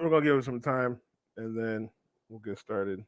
We're gonna give it some time, and then we'll get started.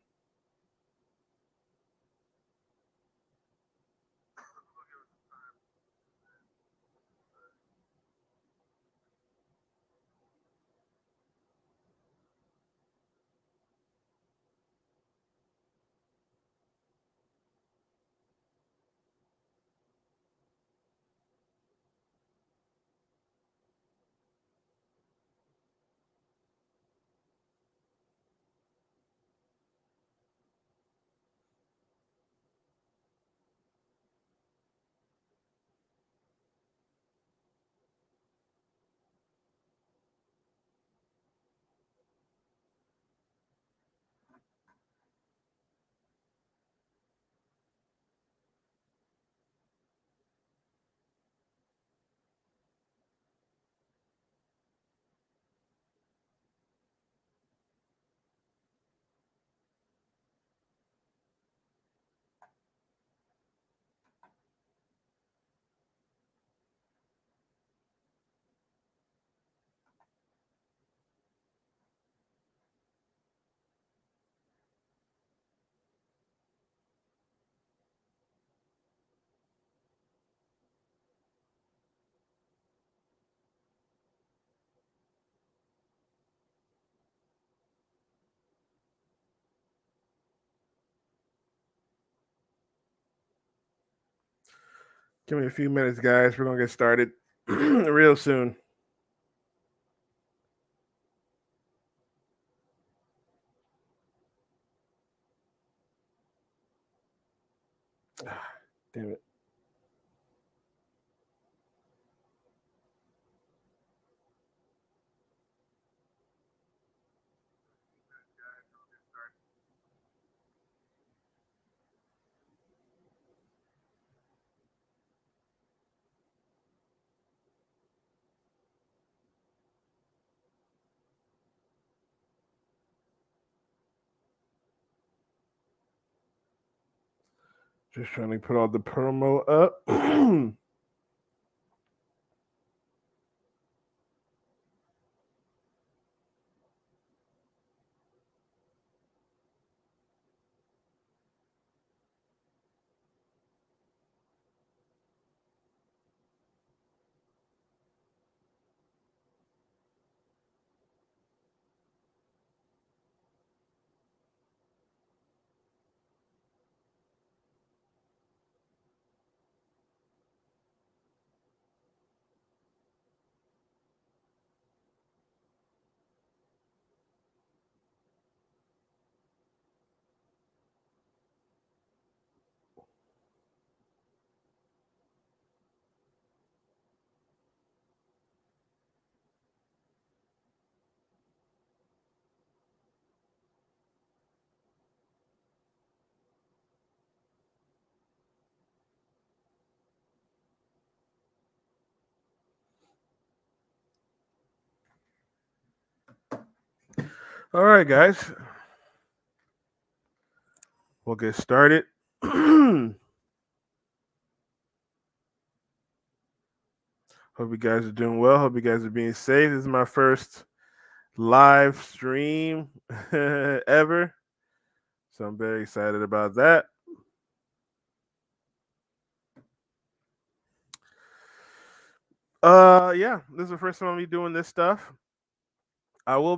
Give me a few minutes, guys. We're gonna get started real soon. Damn it. Just trying to put all the promo up. All right, guys. We'll get started. Hope you guys are doing well. Hope you guys are being safe. This is my first live stream ever. So I'm very excited about that. Yeah, this is the first time I'm be doing this stuff. I will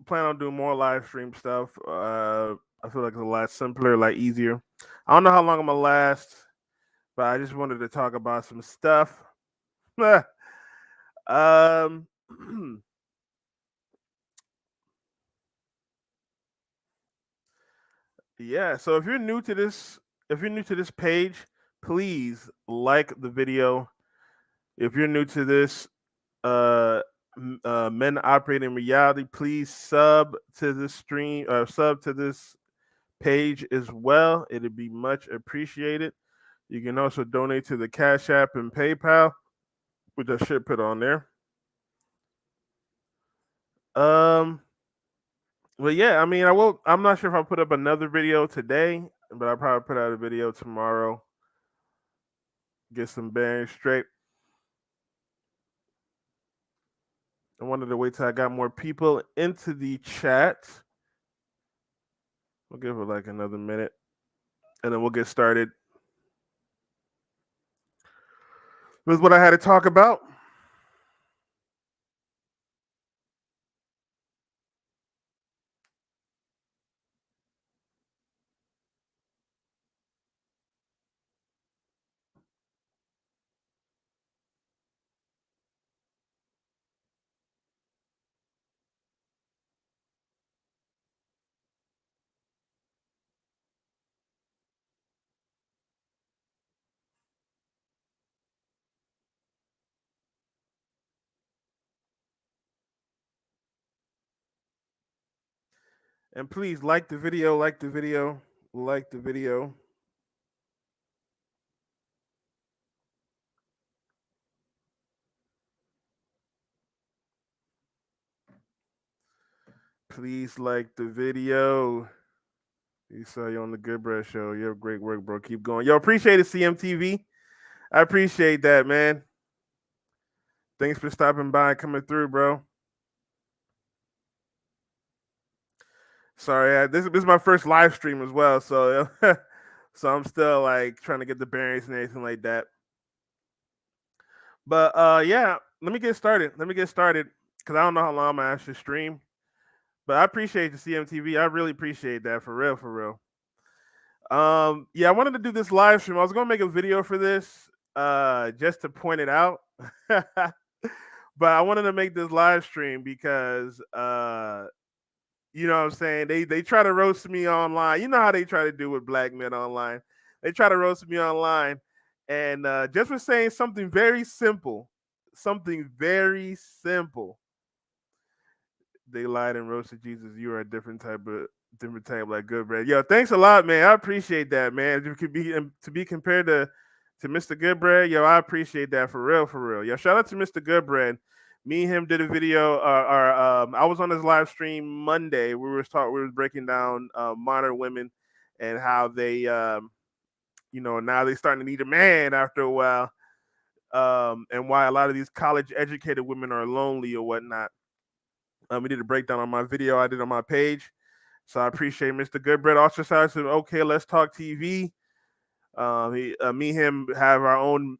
plan on doing more live stream stuff. I feel like it's a lot simpler, a lot easier. I don't know how long I'm gonna last, but I just wanted to talk about some stuff. um, yeah. So if you're new to this page, please like the video. If you're new to this, men operating reality, please sub to this stream, sub to this page as well. It'd be much appreciated. You can also donate to the Cash App and PayPal, which I should put on there. Um, but yeah, I mean, I will. I'm not sure if I'll put up another video today, but I'll probably put out a video tomorrow. Get some bearings straight. wanted to wait till I got more people into the chat. We'll give it like another minute, and then we'll get started with what I had to talk about. And please like the video, like the video, like the video. Please like the video. You saw you on the Good Bread Show. You have great work, bro. Keep going. Yo, appreciate it, CMTV. I appreciate that, man. Thanks for stopping by and coming through, bro. Sorry, this is my first live stream as well, so so I'm still like trying to get the bearings and everything like that. But yeah, let me get started. Because I don't know how long I'm gonna actually stream. But I appreciate the CMTV. I really appreciate that for real, for real. Yeah, I wanted to do this live stream. I was gonna make a video for this, just to point it out. But I wanted to make this live stream because you know what I'm saying? They try to roast me online. You know how they try to do with black men online. They try to roast me online. And just for saying something very simple, they lied and roasted Jesus. You are a different type like Good Bread. Yo, thanks a lot, man. I appreciate that, man. To be compared to Mr. Good Bread, yo, I appreciate that for real, for real. Yo, shout out to Mr. Good Bread. Me and him did a video. I was on his live stream Monday. We were breaking down modern women and how they, now they starting to need a man after a while, and why a lot of these college educated women are lonely or whatnot. We did a breakdown on my video I did on my page. So I appreciate Mr. Goodbread. Also, said, okay, let's talk TV. Me and him have our own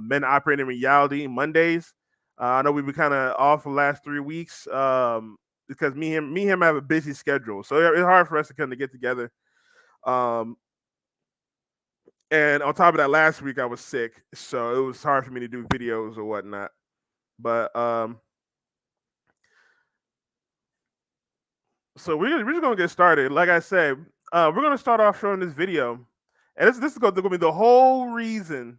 Men Operating Reality Mondays. I know we've been kind of off the last 3 weeks because me and him have a busy schedule, so it's hard for us to kind of get together. And on top of that, last week I was sick, so it was hard for me to do videos or whatnot. But so we're just gonna get started. Like I said, we're gonna start off showing this video, and this is gonna be the whole reason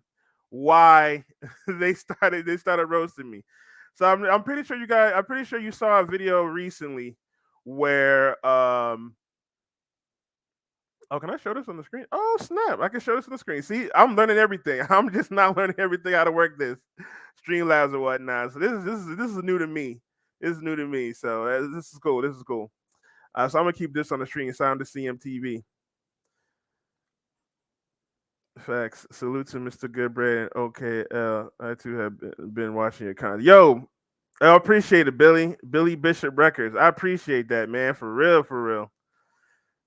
why they started roasting me. So I'm pretty sure you saw a video recently where oh, can I show this on the screen? Oh snap! I can show this on the screen. See, I'm learning everything. I'm just not learning everything how to work this Streamlabs or whatnot. So this is new to me. This is new to me. So this is cool. This is cool. So I'm gonna keep this on the screen. Sound to CMTV. Facts. Salute to Mr. Goodbread. Okay, I too have been watching your content. Yo, I appreciate it, Billy. Billy Bishop Records. I appreciate that, man. For real, for real.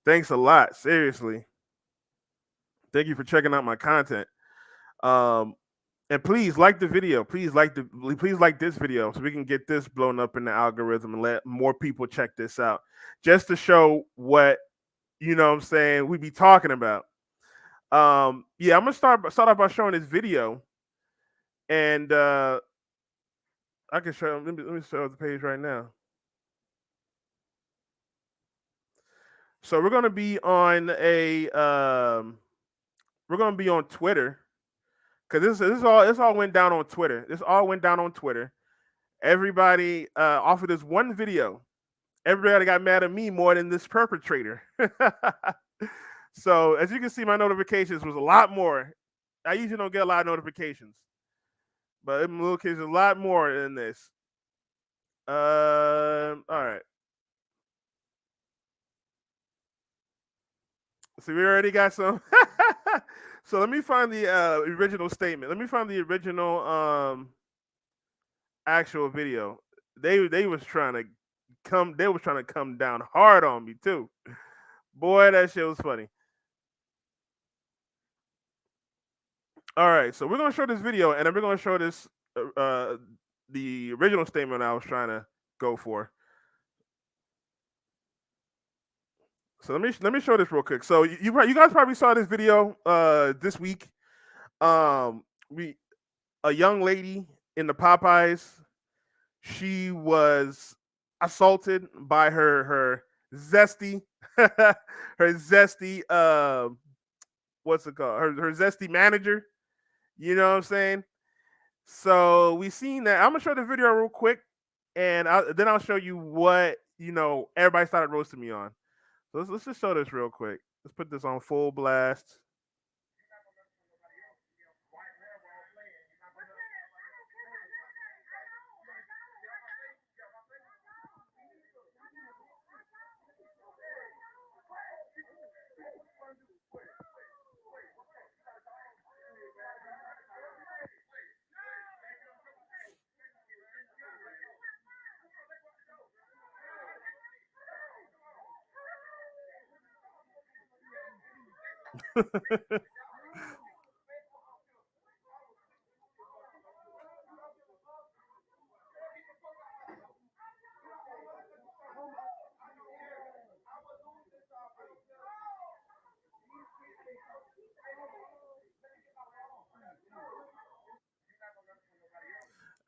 Thanks a lot. Seriously. Thank you for checking out my content. And please like the video. Please like this video so we can get this blown up in the algorithm and let more people check this out. Just to show what I'm saying we be talking about. Yeah, I'm gonna start off by showing this video, and I can show. Let me show the page right now. So we're gonna be on Twitter because this all went down on Twitter. This all went down on Twitter. Everybody off of this one video, everybody got mad at me more than this perpetrator. So as you can see, my notifications was a lot more. I usually don't get a lot of notifications, but in little kids, a lot more than this. All right. So we already got some. So let me find the original statement. Let me find the original actual video. they was trying to come down hard on me too. Boy, that shit was funny. All right, so we're gonna show this video, and then we're gonna show this the original statement I was trying to go for. So let me show this real quick. So you guys probably saw this video this week. We a young lady in the Popeyes. She was assaulted by her zesty her zesty what's it called, her zesty manager. You know what I'm saying? So we seen that. I'm gonna show the video real quick, and then I'll show you what everybody started roasting me on. So let's just show this real quick. Let's put this on full blast.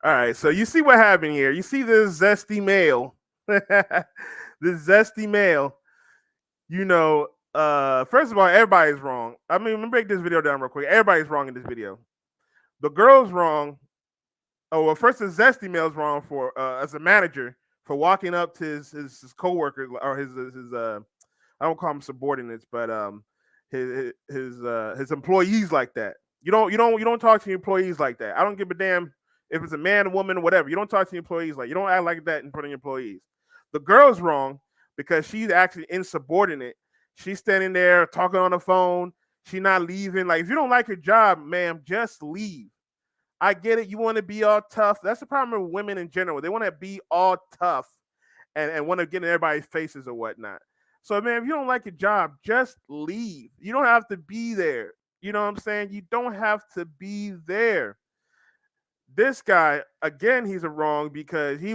All right, so you see what happened here. You see this zesty male, this zesty male. First of all, everybody's wrong. I mean, let me break this video down real quick. Everybody's wrong in this video. The girl's wrong. Oh well, first the zesty male's wrong for as a manager for walking up to his coworker or his I don't call them subordinates, but his employees like that. You don't talk to your employees like that. I don't give a damn if it's a man, a woman, whatever. You don't talk to your employees like you don't act like that in front of your employees. The girl's wrong because she's actually insubordinate. She's standing there talking on the phone. She's not leaving. Like if you don't like your job, ma'am, just leave. I get it. You want to be all tough. That's the problem with women in general. They want to be all tough and want to get in everybody's faces or whatnot. So, man, if you don't like your job, just leave. You don't have to be there. You know what I'm saying? You don't have to be there. This guy, again, he's a wrong because he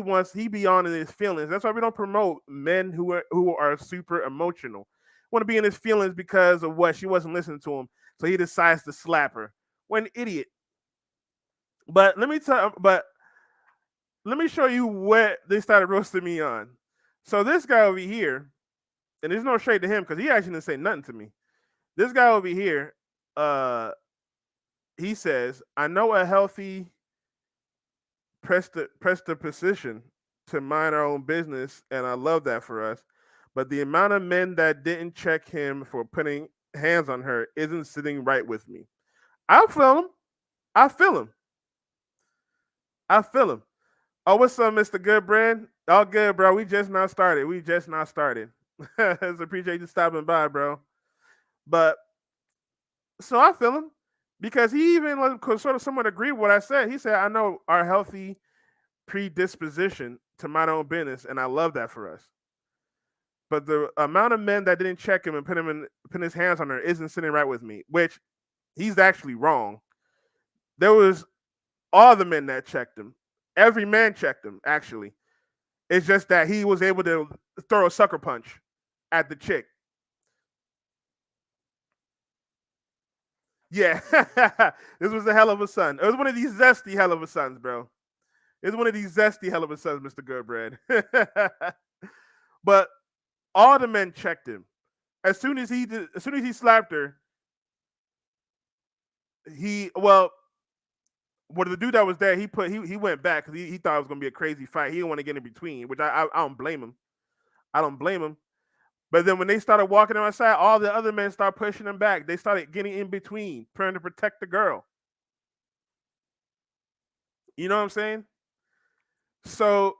be on in his feelings. That's why we don't promote men who are super emotional. Want to be in his feelings because of what she wasn't listening to him, so he decides to slap her. What an idiot! But let me show you what they started roasting me on. So this guy over here, and there's no shade to him because he actually didn't say nothing to me. This guy over here, he says, "I know a healthy pressed the position to mind our own business, and I love that for us. But the amount of men that didn't check him for putting hands on her isn't sitting right with me." I feel him. I feel him. I feel him. Oh, what's up, Mr. Goodbrand? All good, bro. We just not started. Appreciate you stopping by, bro. But so I feel him because he even sort of somewhat agreed with what I said. He said, "I know our healthy predisposition to mind our own business, and I love that for us. But the amount of men that didn't check him and put his hands on her isn't sitting right with me," which he's actually wrong. There was all the men that checked him. Every man checked him, actually. It's just that he was able to throw a sucker punch at the chick. Yeah. This was a hell of a son. It was one of these zesty hell of a sons, bro. It's one of these zesty hell of a sons, Mr. Goodbread. But all the men checked him. As soon as he slapped her, the dude that was there, he went back because he thought it was gonna be a crazy fight. He didn't want to get in between, which I don't blame him. I don't blame him. But then when they started walking on the side, all the other men started pushing them back. They started getting in between, trying to protect the girl. You know what I'm saying? So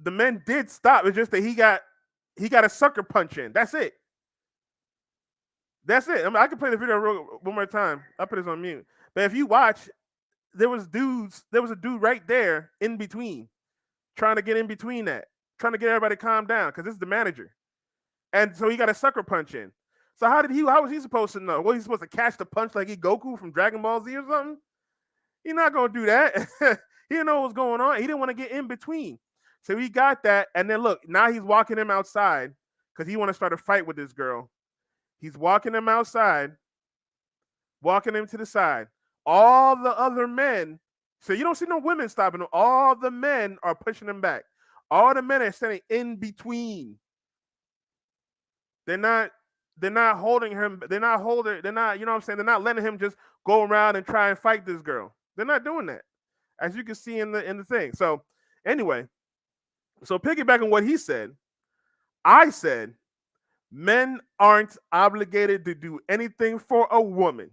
the men did stop. It's just that he got a sucker punch in. That's it. That's it. I mean, I can play the video one more time. I'll put this on mute. But if you watch, there was a dude right there in between, trying to get in between that, trying to get everybody to calm down because this is the manager. And so he got a sucker punch in. So how was he supposed to know? Was he supposed to catch the punch like he Goku from Dragon Ball Z or something? He's not gonna do that. He didn't know what was going on. He didn't want to get in between. So he got that, and then look, now he's walking him outside because he want to start a fight with this girl. He's walking him outside, walking him to the side. All the other men, so you don't see no women stopping him. All the men are pushing him back. All the men are standing in between. They're not holding him. They're not, you know what I'm saying? They're not letting him just go around and try and fight this girl. They're not doing that. As you can see in the thing. So anyway, so piggybacking what he said, I said men aren't obligated to do anything for a woman.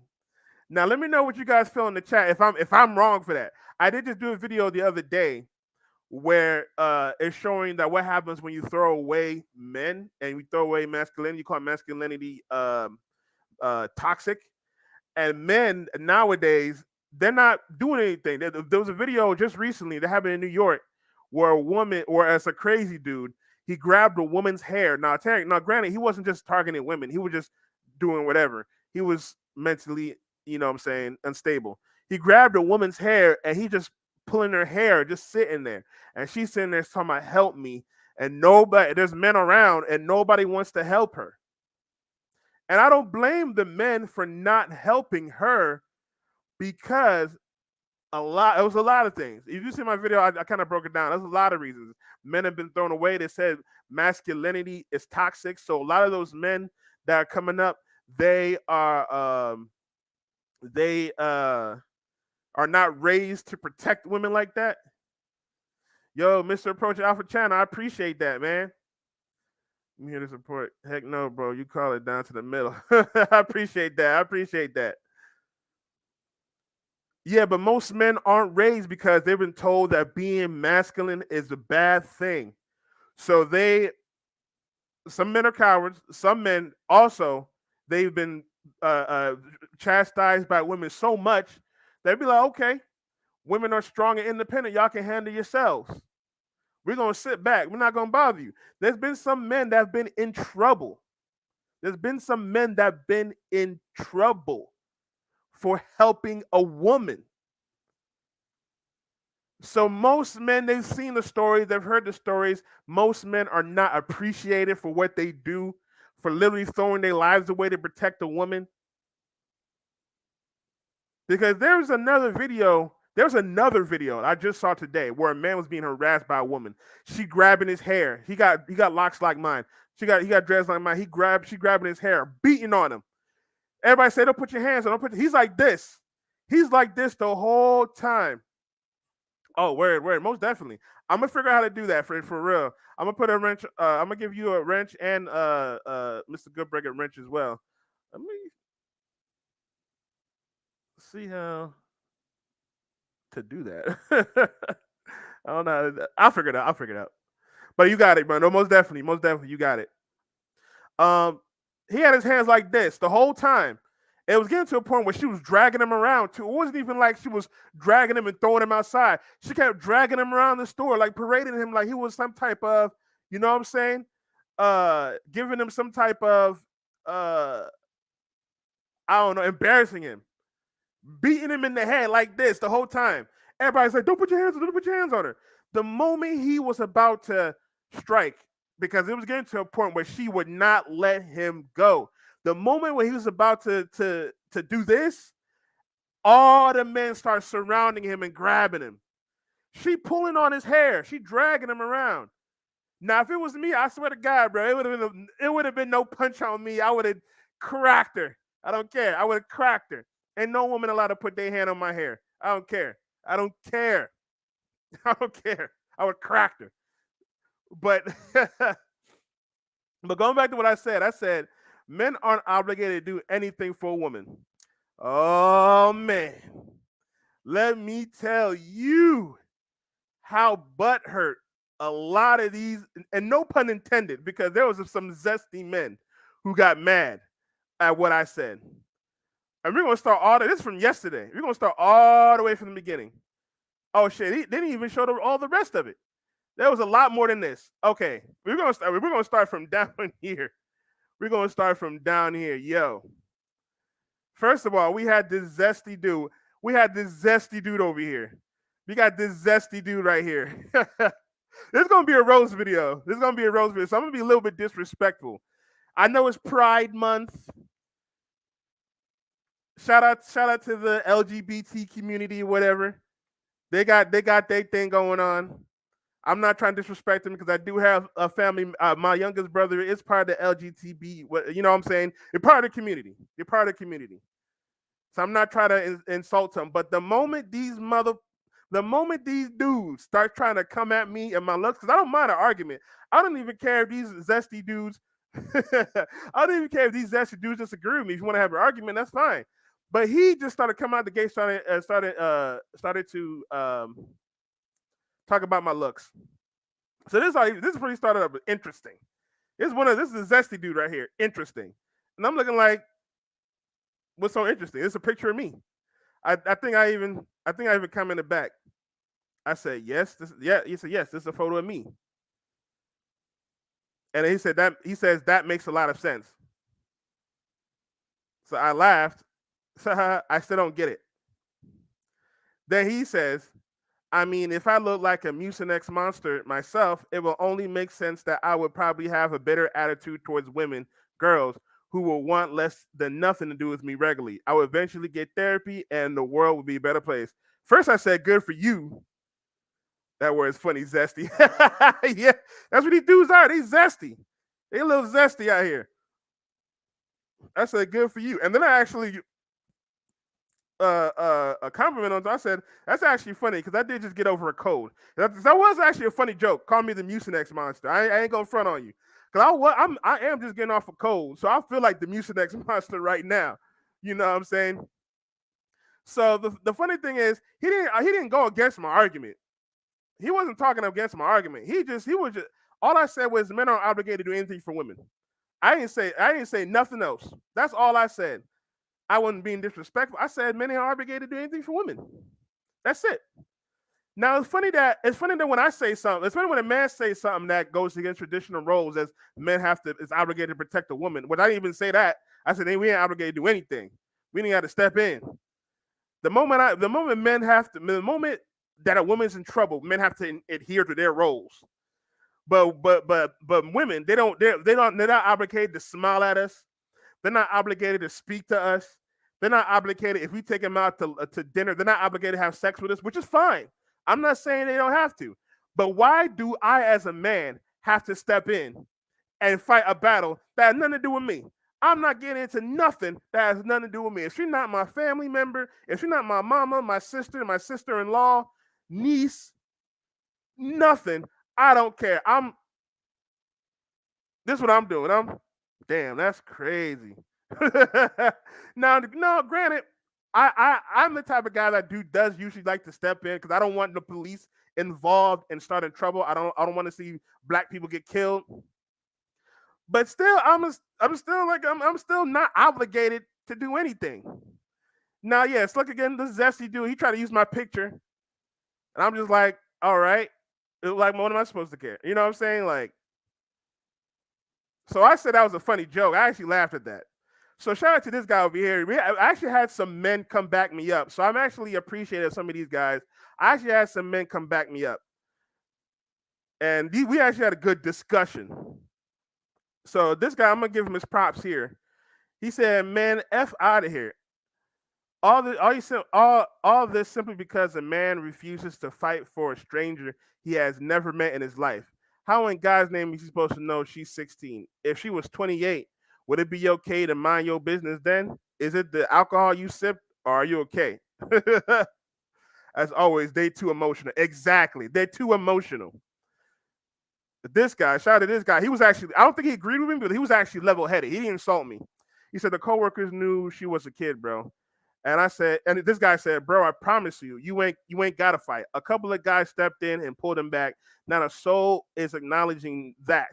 Now let me know what you guys feel in the chat if I'm wrong for that. I did just do a video the other day where it's showing that what happens when you throw away men and you throw away masculinity. You call masculinity toxic, and men nowadays they're not doing anything. There was a video just recently that happened in New York where a woman, or as a crazy dude, he grabbed a woman's hair. Now, granted, he wasn't just targeting women. He was just doing whatever. He was mentally, you know what I'm saying, unstable. He grabbed a woman's hair and he just pulling her hair, just sitting there. And she's sitting there talking about, help me. And there's men around and nobody wants to help her. And I don't blame the men for not helping her because it was a lot of things. If you see my video, I kind of broke it down. There's a lot of reasons. Men have been thrown away. They said masculinity is toxic. So a lot of those men that are coming up, they are not raised to protect women like that. Yo, Mr. Approach Alpha Channel, I appreciate that, man. I'm here to support. Heck no, bro. You call it down to the middle. I appreciate that. Yeah, but most men aren't raised because they've been told that being masculine is a bad thing. So some men are cowards. Some men also, they've been chastised by women so much, they'd be like, okay, women are strong and independent. Y'all can handle yourselves. We're going to sit back. We're not going to bother you. There's been some men that have been in trouble. For helping a woman. So most men, they've seen the stories, they've heard the stories. Most men are not appreciated for what they do, for literally throwing their lives away to protect a woman. Because there's another video I just saw today where a man was being harassed by a woman. She grabbing his hair. He got locks like mine. He got dreads like mine. She grabbing his hair, beating on him. Everybody say, don't put your hands on. He's like this. He's like this the whole time. Oh, word. Most definitely. I'm gonna figure out how to do that for real. I'm gonna put a wrench. I'm gonna give you a wrench and Mr. Goodbreak a wrench as well. Let me see how to do that. I don't know. I'll figure it out. But you got it, bro. No, most definitely, you got it. He had his hands like this the whole time. It was getting to a point where she was dragging him around too. It wasn't even like she was dragging him and throwing him outside. She kept dragging him around the store, like parading him like he was some type of, you know what I'm saying? Giving him some type of, I don't know, embarrassing him. Beating him in the head like this the whole time. Everybody's like, don't put your hands on her. The moment he was about to strike, because it was getting to a point where she would not let him go. The moment when he was about to do this, all the men start surrounding him and grabbing him. She pulling on his hair. She dragging him around. Now, if it was me, I swear to God, bro, it would have been no punch on me. I would have cracked her. I don't care. I would have cracked her. Ain't no woman allowed to put their hand on my hair. I don't care. I don't care. I would crack her. But going back to what I said men aren't obligated to do anything for a woman. Oh man, let me tell you how butthurt a lot of these, and no pun intended, because there was some zesty men who got mad at what I said. And we're gonna start all this from yesterday. We're gonna start all the way from the beginning. Oh shit, they didn't even show all the rest of it. There was a lot more than this. Okay, we're gonna start. We're gonna start from down here. We're gonna start from down here. Yo, first of all, we had this zesty dude. We had this zesty dude over here. We got this zesty dude right here. This is gonna be a roast video. This is gonna be a roast video. So I'm gonna be a little bit disrespectful. I know it's Pride Month. Shout out to the LGBT community, whatever. They got their thing going on. I'm not trying to disrespect them because I do have a family. My youngest brother is part of the LGBT. You know what I'm saying? They're part of the community. They're part of the community. So I'm not trying to insult them. But the moment these dudes start trying to come at me and my looks, because I don't mind an argument. I don't even care if these zesty dudes. I don't even care if these zesty dudes disagree with me. If you want to have an argument, that's fine. But he just started coming out the gate, started to talk about my looks. So this is where he started up. Interesting. This is a zesty dude right here. Interesting. And I'm looking like, what's so interesting? It's a picture of me. I think I even commented back. I said yes. He said yes. This is a photo of me. And he said that that makes a lot of sense. So I laughed. So I still don't get it. Then he says, I mean, if I look like a Mucinex monster myself, it will only make sense that I would probably have a better attitude towards women, girls, who will want less than nothing to do with me regularly. I will eventually get therapy and the world will be a better place. First, I said, good for you. That word's funny, zesty. Yeah, that's what these dudes are. They zesty. They a little zesty out here. I said, good for you. And then I actually a compliment on. I said that's actually funny because I did just get over a cold. That was actually a funny joke. Call me the Mucinex monster. I ain't gonna front on you because I am just getting off a cold, so I feel like the Mucinex monster right now. You know what I'm saying? So the funny thing is he didn't go against my argument. He wasn't talking against my argument. He was just all I said was men aren't obligated to do anything for women. I didn't say nothing else. That's all I said. I wasn't being disrespectful. I said men are obligated to do anything for women. That's it. Now it's funny that when I say something, it's funny when a man says something that goes against traditional roles as men is obligated to protect a woman. When I didn't even say that, I said, hey, we ain't obligated to do anything. We didn't have to step in. The moment that a woman's in trouble, men have to adhere to their roles. But women, they're not obligated to smile at us. They're not obligated to speak to us. They're not obligated, if we take them out to dinner, they're not obligated to have sex with us, which is fine. I'm not saying they don't have to. But why do I, as a man, have to step in and fight a battle that has nothing to do with me? I'm not getting into nothing that has nothing to do with me. If she's not my family member, if she's not my mama, my sister-in-law, niece, nothing, I don't care. This is what I'm doing. Damn, that's crazy. Now, no, granted, I'm the type of guy that does usually like to step in because I don't want the police involved and starting trouble. I don't want to see black people get killed. But still, I'm still not obligated to do anything. Now, yes, look again, this zesty dude. He tried to use my picture, and I'm just like, all right, like, what am I supposed to care? You know what I'm saying? Like, so I said that was a funny joke. I actually laughed at that. So shout out to this guy over here. I actually had some men come back me up. So I'm actually appreciative of some of these guys. I actually had some men come back me up. And we actually had a good discussion. So this guy, I'm going to give him his props here. He said, man, F out of here. All this simply because a man refuses to fight for a stranger he has never met in his life. How in God's name is he supposed to know she's 16? If she was 28, would it be okay to mind your business then? Is it the alcohol you sip or are you okay? As always, they too emotional. Exactly. They're too emotional. This guy, shout out to this guy. He was actually, I don't think he agreed with me, but he was actually level-headed. He didn't insult me. He said the coworkers knew she was a kid, bro. And I said, and this guy said, bro, I promise you ain't got to fight. A couple of guys stepped in and pulled him back. Not a soul is acknowledging that.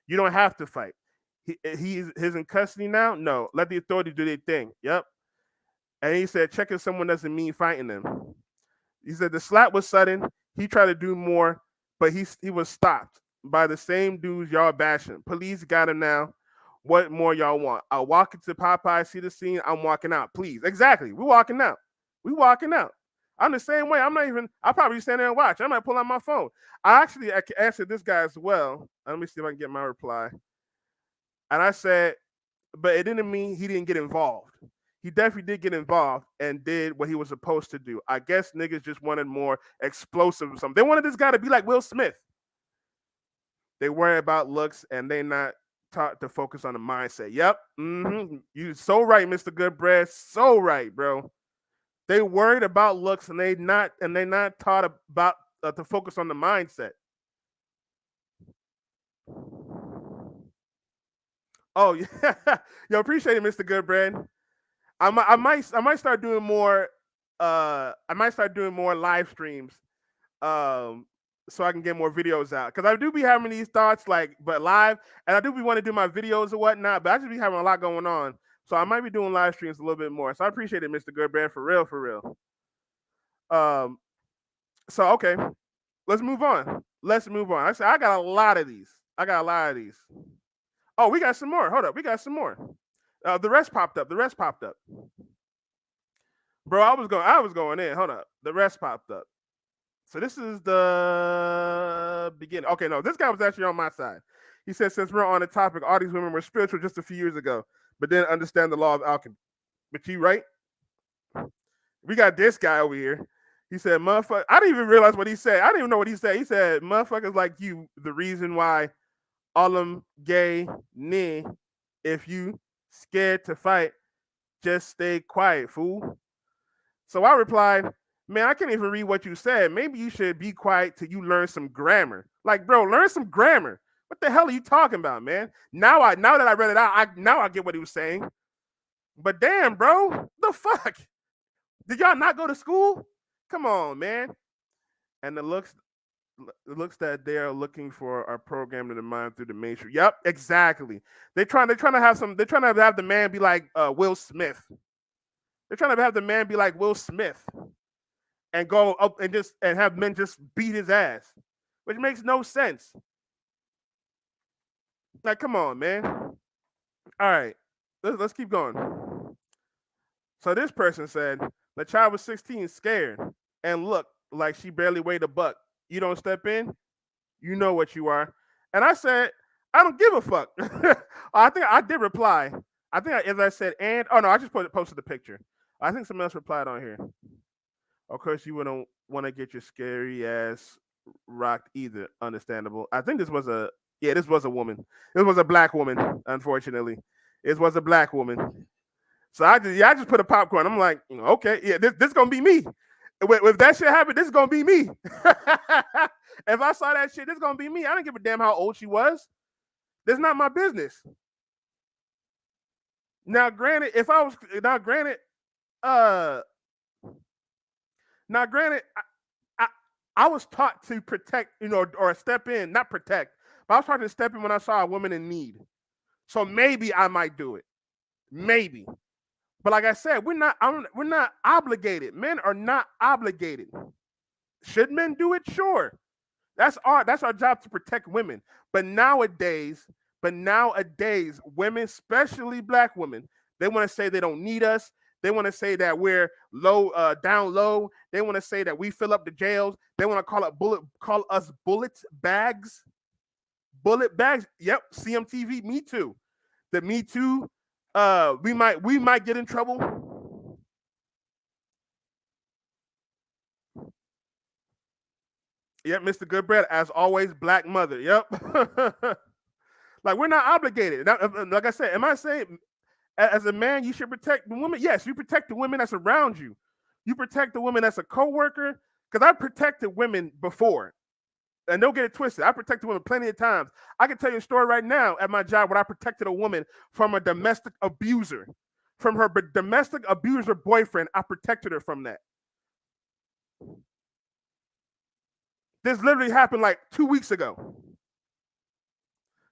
You don't have to fight. He's in custody now? No. Let the authorities do their thing. Yep. And he said, checking someone doesn't mean fighting them. He said the slap was sudden. He tried to do more, but he was stopped by the same dudes y'all bashing. Police got him now. What more y'all want? I'll walk into Popeye, see the scene. I'm walking out. Please. Exactly. We walking out. We walking out. I'm the same way. I'm not even, I'll probably stand there and watch. I might pull out my phone. I answered this guy as well. Let me see if I can get my reply. And I said, but it didn't mean he didn't get involved. He definitely did get involved and did what he was supposed to do. I guess niggas just wanted more explosive or something. They wanted this guy to be like Will Smith. They worry about looks and they not taught to focus on the mindset. Yep. Mm-hmm. You so right, Mr. Goodbread. So right, bro. They worried about looks and they not taught about to focus on the mindset. Oh yeah, yo, appreciate it, Mr. Goodbread. I might start doing more. I might start doing more live streams. So I can get more videos out because I do be having these thoughts like, but live, and I do be want to do my videos or whatnot. But I just be having a lot going on, so I might be doing live streams a little bit more. So I appreciate it, Mr. Goodbread, for real, for real. Um, so okay, let's move on. Let's move on. I said I got a lot of these. I got a lot of these. Oh, we got some more. Hold up, we got some more. The rest popped up. The rest popped up. Bro, I was going in. Hold up. The rest popped up. So this is the beginning. Okay, no, this guy was actually on my side. He said, since we're on the topic, all these women were spiritual just a few years ago, but didn't understand the law of alchemy. But you right? We got this guy over here. He said, motherfucker. I didn't even realize what he said. I didn't even know what he said. He said, motherfuckers like you, the reason why all them gay nah, if you scared to fight, just stay quiet, fool. So I replied, man, I can't even read what you said. Maybe you should be quiet till you learn some grammar. Like, bro, learn some grammar. What the hell are you talking about, man? Now that I read it out, I get what he was saying. But damn, bro, the fuck? Did y'all not go to school? Come on, man. And the looks that they are looking for are programmed in the mind through the matrix. Yep, exactly. They're trying to have the man be like Will Smith. They're trying to have the man be like Will Smith and go up and have men just beat his ass, which makes no sense. Like, come on, man. All right, let's keep going. So this person said the child was 16, scared, and looked like she barely weighed a buck. You don't step in, you know what you are. And I said, I don't give a fuck. I think I did reply. I think as I said, and oh no, I just posted the picture. I think someone else replied on here. Of course, you wouldn't want to get your scary ass rocked either. Understandable. I think this was a woman. This was a black woman. Unfortunately, it was a black woman. So I just put a popcorn. I'm like, okay, yeah, this gonna be me. If that shit happened, this is gonna be me. If I saw that shit, this is gonna be me. I don't give a damn how old she was. That's not my business. Now, granted, I was taught to protect, or step in, not protect, but I was taught to step in when I saw a woman in need. So maybe I might do it. Maybe. But like I said, we're not obligated. Men are not obligated. Should men do it? Sure. That's our job to protect women. But nowadays, women, especially black women, they want to say they don't need us. They want to say that we're down low. They want to say that we fill up the jails. They want to call us bullet bags. Bullet bags. Yep. CMTV. Me too. The Me Too. We might get in trouble. Yep, Mr. Goodbread, as always, black mother. Yep. Like, we're not obligated. Like I said, am I saying as a man you should protect the woman? Yes, you protect the women that's around you. You protect the woman that's a coworker. Because I protected women before. And don't get it twisted. I protected women plenty of times. I can tell you a story right now at my job where I protected a woman from a domestic abuser. From her domestic abuser boyfriend, I protected her from that. This literally happened like 2 weeks ago.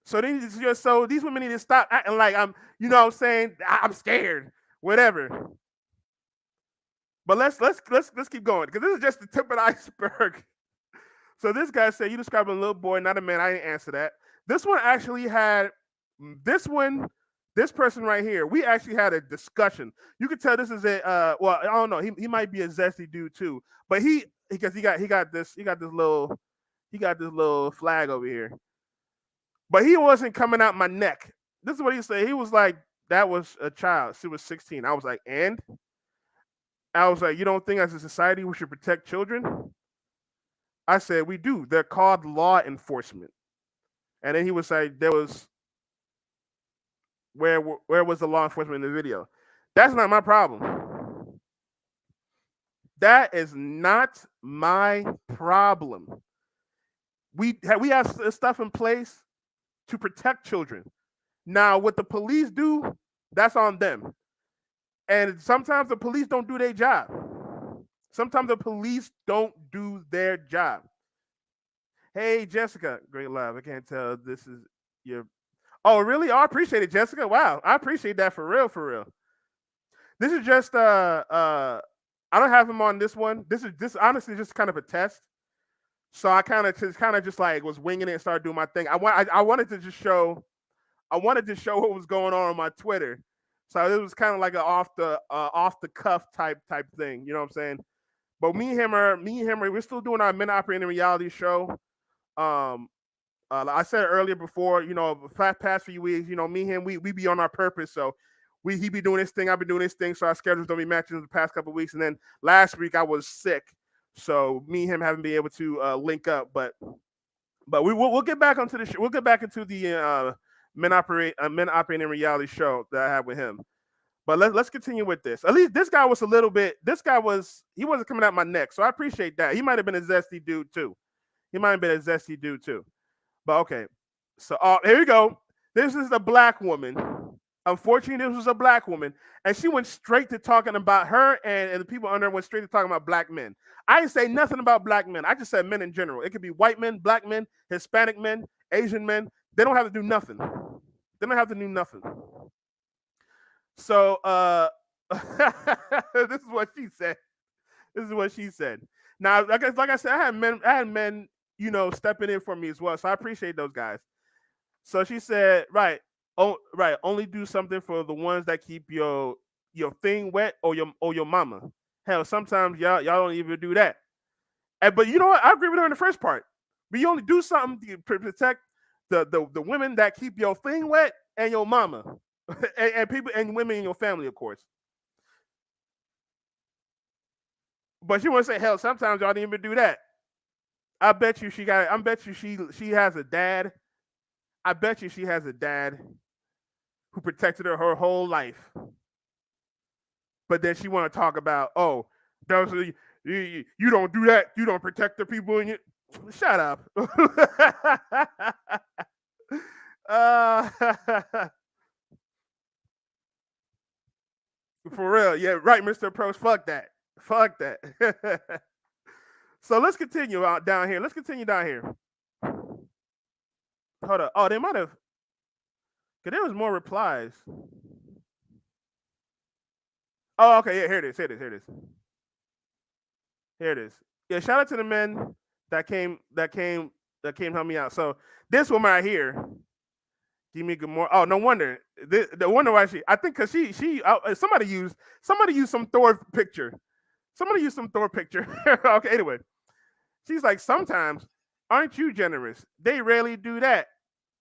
So these women need to stop acting like I'm, what I'm saying, I'm scared, whatever. But let's keep going because this is just the tip of the iceberg. So this guy said, "You described a little boy, not a man." I didn't answer that. This one actually had this one. This person right here, we actually had a discussion. You could tell this is a well, I don't know. He might be a zesty dude too, but because he got this little flag over here. But he wasn't coming out my neck. This is what he said. He was like, "That was a child. She was 16." I was like, "And?" I was like, "You don't think as a society we should protect children?" I said, "We do. They're called law enforcement." And then he was like, "There was where was the law enforcement in the video?" That's not my problem. That is not my problem. We have stuff in place to protect children. Now, what the police do, that's on them. And sometimes the police don't do their job. Sometimes the police don't do their job. Hey, Jessica, great live. I can't tell this is your. Oh, really? Oh, I appreciate it, Jessica. Wow, I appreciate that for real, for real. This is just I don't have him on this one. This honestly just kind of a test. So I kind of just like was winging it and started doing my thing. I wanted to just show what was going on my Twitter. So it was kind of like an off the cuff type thing. You know what I'm saying? But me and him we're still doing our Men Operating Reality show. I said earlier before, past few weeks, me and him, we be on our purpose. So he be doing this thing, I've been doing this thing. So our schedules don't be matching the past couple of weeks. And then last week I was sick, so me and him haven't been able to link up. But we'll get back onto the show. We'll get back into the Men Operating Reality show that I have with him. But let's continue with this. At least this guy was he wasn't coming out my neck, so I appreciate that. He might have been a zesty dude too. But okay, so here we go. This is a black woman. Unfortunately, this was a black woman, and she went straight to talking about her, and the people under her went straight to talking about black men. I didn't say nothing about black men. I just said men in general. It could be white men, black men, Hispanic men, Asian men. They don't have to do nothing. So this is what she said. Now, like I said, I had men, stepping in for me as well. So I appreciate those guys. So she said, right, only do something for the ones that keep your thing wet or your mama. Hell, sometimes y'all don't even do that. But you know what? I agree with her in the first part. But you only do something to protect the women that keep your thing wet and your mama. and people and women in your family, of course. But she want to say, hell, sometimes y'all didn't even do that. I bet you she has a dad. I bet you she has a dad who protected her whole life. But then she want to talk about, you don't do that. You don't protect the people in you. Shut up. For real, yeah, right, Mr. Approach. Fuck that. So let's continue down here. Hold up. Oh, they might have. Cause there was more replies. Oh, okay. Yeah, here it is. Yeah, shout out to the men that came help me out. So this woman right here, give me good more. Oh, no wonder. The wonder why I think because she somebody used some Thor picture. Okay, anyway, she's like, sometimes aren't you generous? They rarely do that,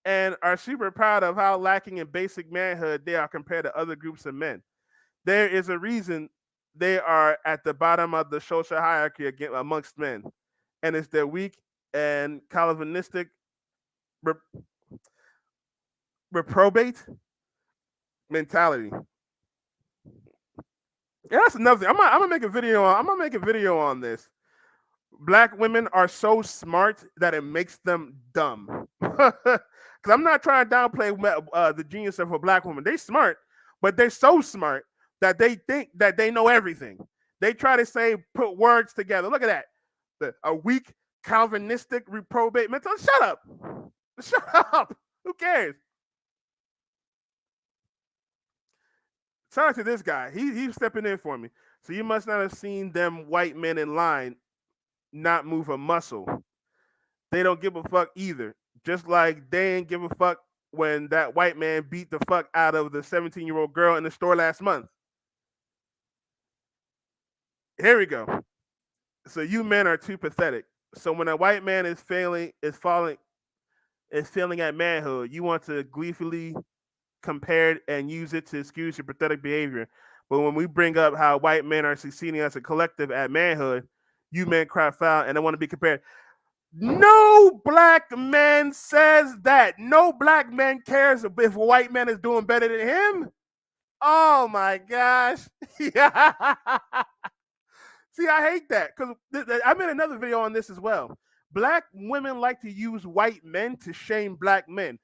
and are super proud of how lacking in basic manhood they are compared to other groups of men. There is a reason they are at the bottom of the social hierarchy amongst men, and it's their weak and Calvinistic reprobate mentality. Yeah, that's another thing. I'm gonna make a video on this. Black women are so smart that it makes them dumb. Because I'm not trying to downplay the genius of a black woman. They're smart, but they're so smart that they think that they know everything. They try to put words together. Look at that. A weak Calvinistic reprobate mental. Shut up. Who cares? Shout out to this guy. He's stepping in for me. So you must not have seen them white men in line not move a muscle. They don't give a fuck either. Just like they ain't give a fuck when that white man beat the fuck out of the 17-year-old girl in the store last month. Here we go. So you men are too pathetic. So when a white man is failing at manhood, you want to gleefully compare it and use it to excuse your pathetic behavior. But when we bring up how white men are succeeding as a collective at manhood, you men cry foul and they want to be compared. No black man says that. No black man cares if a white man is doing better than him. Oh my gosh. See, I hate that because I made another video on this as well. Black women like to use white men to shame black men.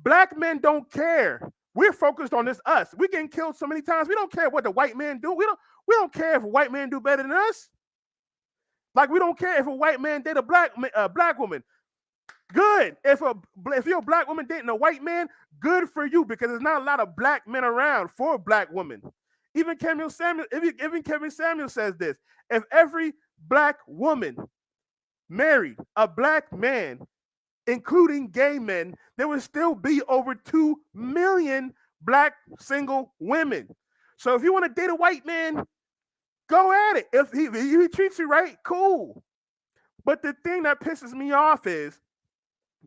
Black men don't care. We're focused on this us. We getting killed so many times. We don't care what the white man do. We don't care if a white man do better than us. Like we don't care if a white man date a black woman. Good. If you're a black woman dating a white man, good for you because there's not a lot of black men around for black women. Even Kevin Samuel says this: if every black woman married a black man, including gay men, there would still be over 2 million black single women. So if you want to date a white man, go at it. If he treats you right, cool. But the thing that pisses me off is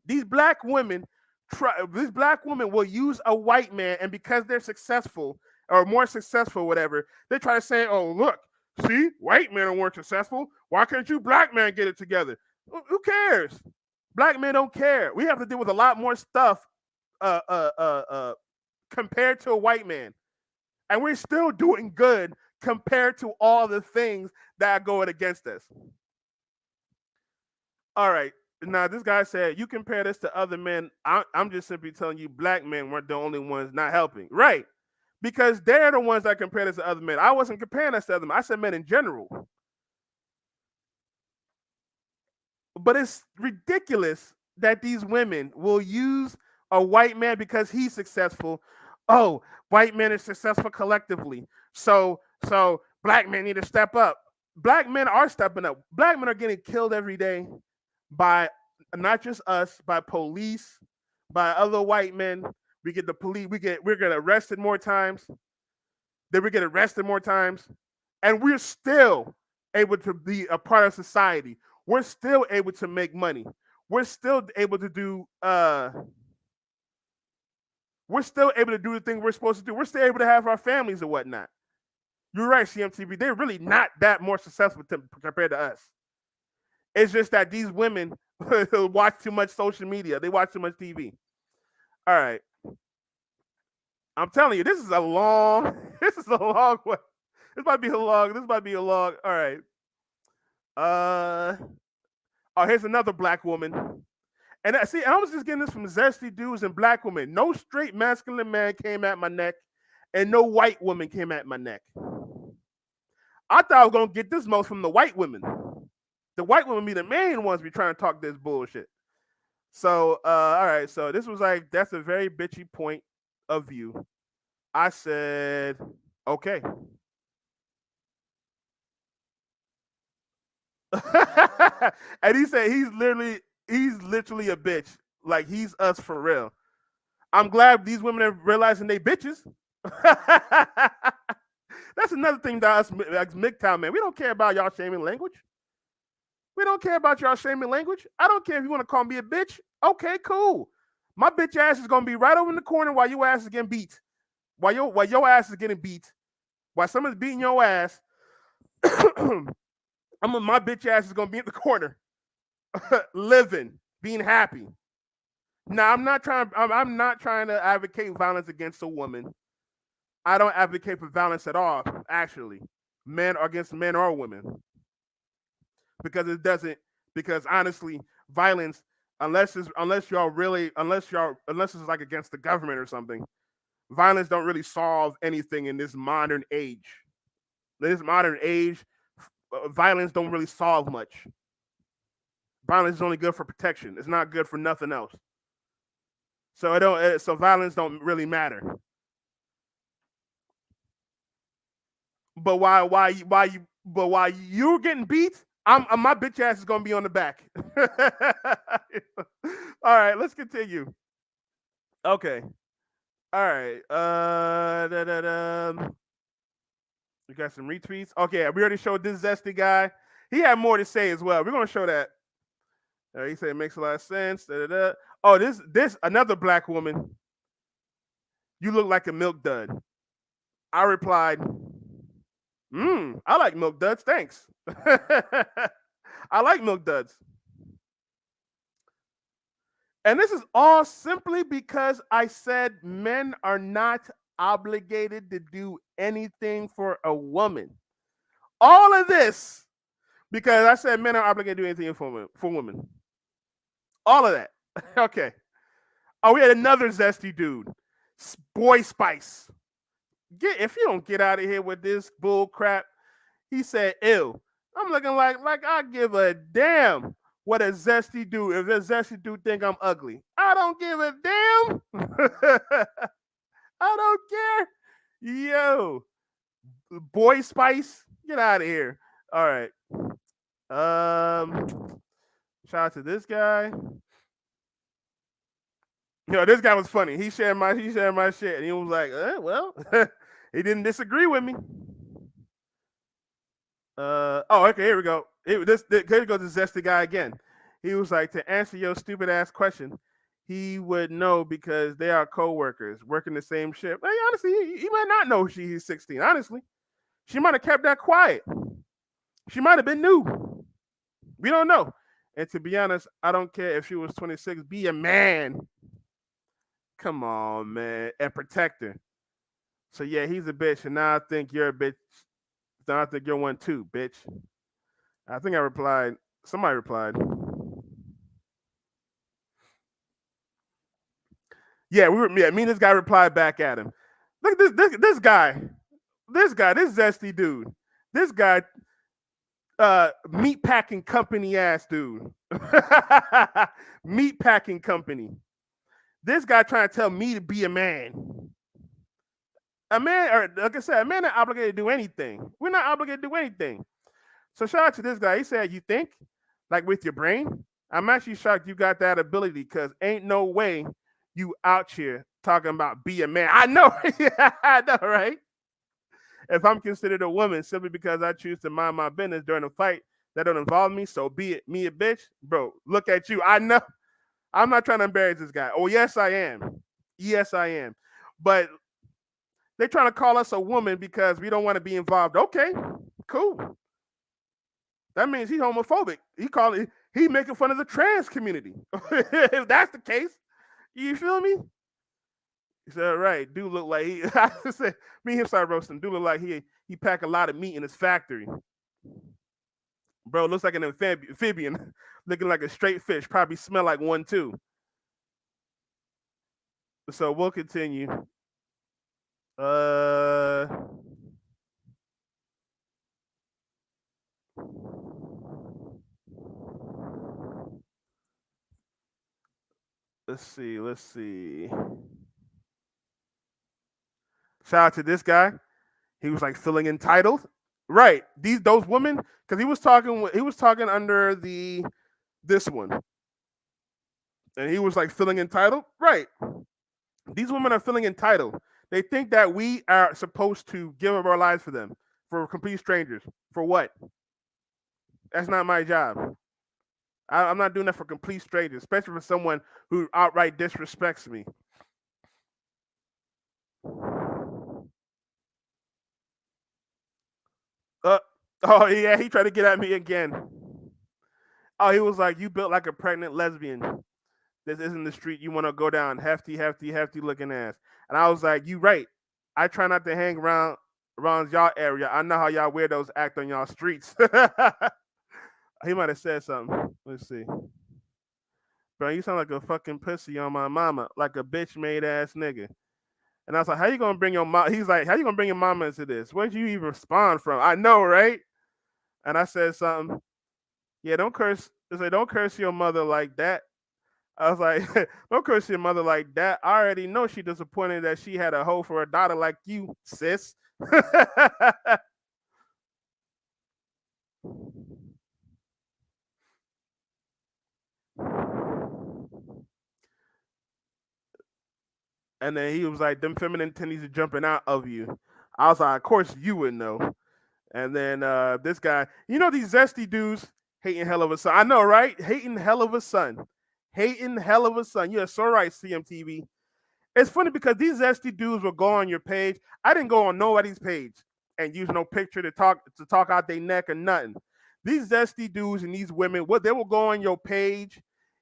these black women will use a white man, and because they're successful or more successful, whatever, they try to say, oh, look, see, white men weren't successful. Why can't you black men get it together? Who cares? Black men don't care. We have to deal with a lot more stuff compared to a white man. And we're still doing good compared to all the things that are going against us. All right. Now, this guy said, you compare this to other men. I'm just simply telling you black men weren't the only ones not helping. Right. Because they're the ones that compare this to other men. I wasn't comparing us to other men. I said men in general. But it's ridiculous that these women will use a white man because he's successful. Oh, white men are successful collectively. So black men need to step up. Black men are stepping up. Black men are getting killed every day by not just us, by police, by other white men. We get the police. We're getting arrested more times. Then we get arrested more times, and we're still able to be a part of society. We're still able to make money. We're still able to do. We're still able to do the thing we're supposed to do. We're still able to have our families and whatnot. You're right, CMTV. They're really not that more successful compared to us. It's just that these women watch too much social media. They watch too much TV. All right. I'm telling you, this is a long one. This might be a long. All right. Oh, here's another black woman. And see, I was just getting this from zesty dudes and black women. No straight masculine man came at my neck, and no white woman came at my neck. I thought I was gonna get this most from the white women. The white women be the main ones be trying to talk this bullshit. So, all right. So this was like, that's a very bitchy point of view. I said, okay. And he said he's literally a bitch. Like he's us for real. I'm glad these women are realizing they bitches. That's another thing that us MGTOW, man. We don't care about y'all shaming language. We don't care about y'all shaming language. I don't care if you want to call me a bitch. Okay, cool. My bitch ass is gonna be right over in the corner while your ass is getting beat. While your ass is getting beat. While someone's beating your ass, my bitch ass is gonna be in the corner, living, being happy. Now I'm not trying to advocate violence against a woman. I don't advocate for violence at all, actually, men against men or women, because it doesn't. Because honestly, violence, unless it's like against the government or something, violence don't really solve anything in this modern age. Violence don't really solve much. Violence is only good for protection. It's not good for nothing else. So violence don't really matter. But while you're getting beat, my bitch ass is gonna be on the back. All right, let's continue. Okay. All right. We got some retweets. Okay, we already showed this zesty guy. He had more to say as well. We're gonna show that. He said it makes a lot of sense. Da, da, da. Oh, this another black woman. You look like a milk dud. I replied, I like milk duds. Thanks. I like milk duds. And this is all simply because I said men are not obligated to do anything for a woman. All of this because I said men are obligated to do anything for women. All of that. Okay. Oh, we had another zesty dude. Boy Spice. If you don't get out of here with this bull crap, he said, ew. I'm looking like I give a damn what a zesty dude. If a zesty dude think I'm ugly, I don't give a damn. I don't care. Yo, Boy Spice, get out of here. All right. Shout out to this guy. This guy was funny. He shared my shit, and he was like, well, he didn't disagree with me. Okay, here we go. Here goes the zesty guy again. He was like, to answer your stupid ass question, he would know because they are co-workers working the same shift. Like, honestly, he might not know she's 16. Honestly, she might have kept that quiet. She might have been new. We don't know. And to be honest, I don't care if she was 26. Be a man. Come on, man, and protect her. So yeah, he's a bitch, and now I think you're a bitch. Now I think you're one too, bitch. I think I replied. Somebody replied. Yeah, me and this guy replied back at him. Look at this guy. This zesty dude. This guy, meat packing company ass dude. Meat packing company. This guy trying to tell me to be a man. A man, or like I said, a man not obligated to do anything. We're not obligated to do anything. So shout out to this guy. He said, you think, like with your brain? I'm actually shocked you got that ability because ain't no way you out here talking about be a man. I know. I know, right? If I'm considered a woman simply because I choose to mind my business during a fight that don't involve me, so be it. Me a bitch? Bro, look at you. I know. I'm not trying to embarrass this guy. Oh, yes, I am. Yes, I am. But they're trying to call us a woman because we don't want to be involved. Okay, cool. That means he's homophobic. He making fun of the trans community. If that's the case, you feel me? He said, right, dude look like he I said, me and him started roasting. Dude look like he pack a lot of meat in his factory. Bro, looks like an amphibian, looking like a straight fish. Probably smell like one too. So we'll continue. Let's see. Shout out to this guy. He was like feeling entitled. Right. Those women, because he was talking under this one. And he was like feeling entitled. Right. These women are feeling entitled. They think that we are supposed to give up our lives for them, for complete strangers. For what? That's not my job. I'm not doing that for complete strangers, especially for someone who outright disrespects me. Oh yeah, he tried to get at me again. Oh, he was like, "You built like a pregnant lesbian. This isn't the street you want to go down. Hefty looking ass." And I was like, "You right. I try not to hang around y'all area. I know how y'all weirdos act on y'all streets." He might have said something. Let's see. Bro, you sound like a fucking pussy on my mama, like a bitch made ass nigga. And I was like, how you gonna bring your mom? He's like, how you gonna bring your mama into this? Where'd you even spawn from? I know, right? And I said something. Yeah, don't curse. It's like, don't curse your mother like that. I was like, don't curse your mother like that. I already know she disappointed that she had a hoe for a daughter like you, sis. And then he was like, them feminine tendencies are jumping out of you. I was like, of course you would know. And then this guy, these zesty dudes hating hell of a son. I know, right? Hating hell of a son. Hating hell of a son. You're so right, CMTV. It's funny because these zesty dudes will go on your page. I didn't go on nobody's page and use no picture to talk out their neck or nothing. These zesty dudes and these women, what they will go on your page,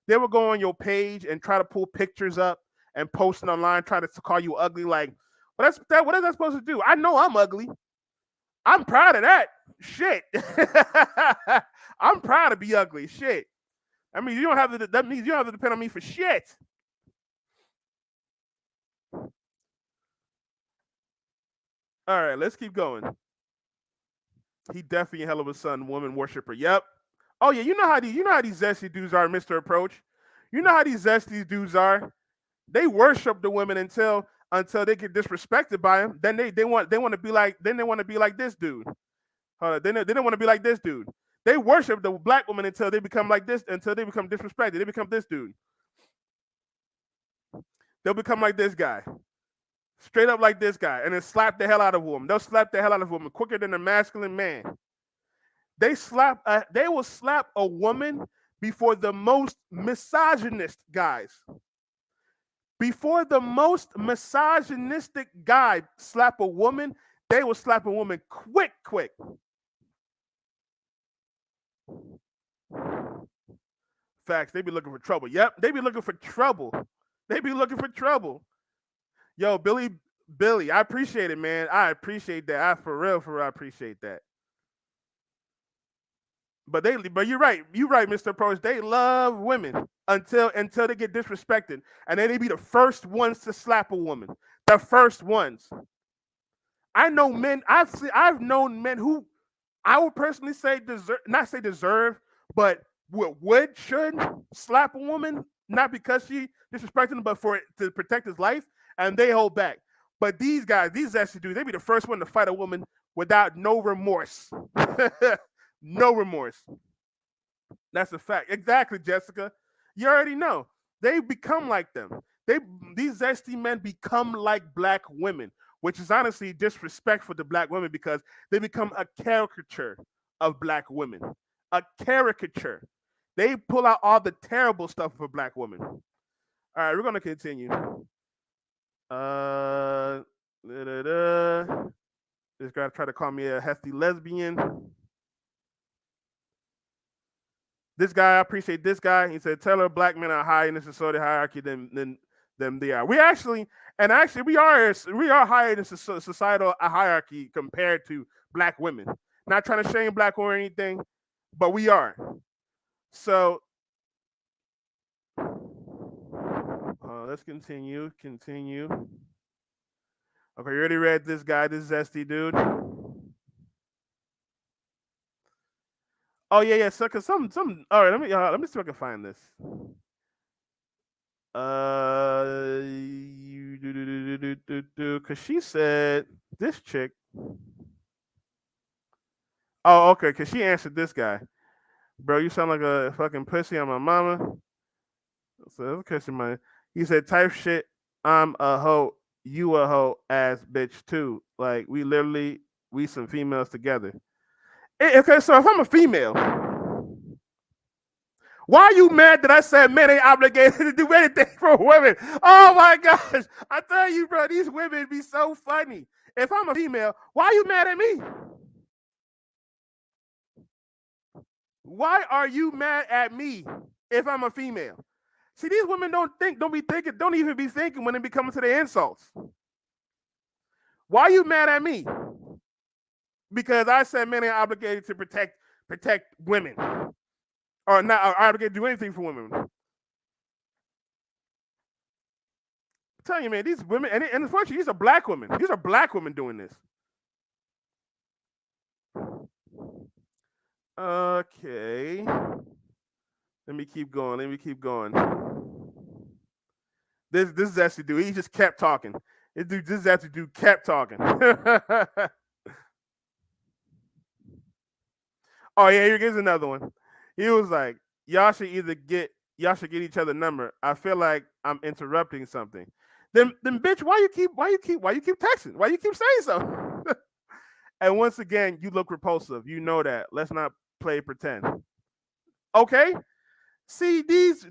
they will go on your page and try to pull pictures up and post it online, try to call you ugly. Like, what is that supposed to do? I know I'm ugly. I'm proud of that. Shit. I'm proud to be ugly. Shit. I mean, that means you don't have to depend on me for shit. All right, let's keep going. He definitely a hell of a son, woman worshiper. Yep. Oh yeah, you know how these zesty dudes are, Mr. Approach. You know how these zesty dudes are. They worship the women until they get disrespected by him. Then they want to be like this dude. They don't want to be like this dude. They worship the black woman until they become like this, until they become disrespected. They become this dude. They'll become like this guy. Straight up like this guy. And then slap the hell out of a woman. They'll slap the hell out of a woman quicker than a masculine man. They will slap a woman before the most misogynist guys. Before the most misogynistic guy slap a woman, they will slap a woman quick. Facts. They be looking for trouble. Yep, they be looking for trouble. They be looking for trouble. Yo, Billy, I appreciate it, man. I appreciate that. For real, I appreciate that. But you're right. You're right, Mr. Approach. They love women until they get disrespected, and then they be the first ones to slap a woman. The first ones. I know men. I've known men who I would personally say deserve, but should slap a woman, not because she disrespected him, but to protect his life, and they hold back. But these guys, these actually do, they be the first one to fight a woman without no remorse. No remorse. That's a fact. Exactly, Jessica. You already know. They become like them. These zesty men become like black women, which is honestly disrespectful to black women because they become a caricature of black women. A caricature. They pull out all the terrible stuff for black women. All right, we're gonna continue. This guy tried to call me a hefty lesbian. This guy, I appreciate this guy. He said, "Tell her black men are higher in the society hierarchy than they are." We are higher in the societal hierarchy compared to black women. Not trying to shame black women or anything, but we are. So let's continue. Okay, you already read this guy, this zesty dude. Oh yeah. So cause some. All right, let me see if I can find this. Cause she said this chick. Oh, okay. Cause she answered this guy. Bro, you sound like a fucking pussy on my mama. So that's my. He said type shit. I'm a hoe. You a hoe ass bitch too. Like we some females together. Okay, so if I'm a female, why are you mad that I said men ain't obligated to do anything for women? Oh my gosh. I tell you, bro, these women be so funny. If I'm a female, why are you mad at me? Why are you mad at me if I'm a female? See, these women don't even be thinking when it be coming to their insults. Why are you mad at me? Because I said men ain't obligated to protect women. Or not obligated to do anything for women. I'm telling you, man, these women, and unfortunately, these are black women. These are black women doing this. Okay. Let me keep going. This is actually dude. He just kept talking. This actually dude kept talking. Oh yeah, here's another one. He was like, y'all should get each other number. I feel like I'm interrupting something. Then bitch, why you keep texting? Why you keep saying something? And once again, you look repulsive. You know that. Let's not play pretend. Okay? See these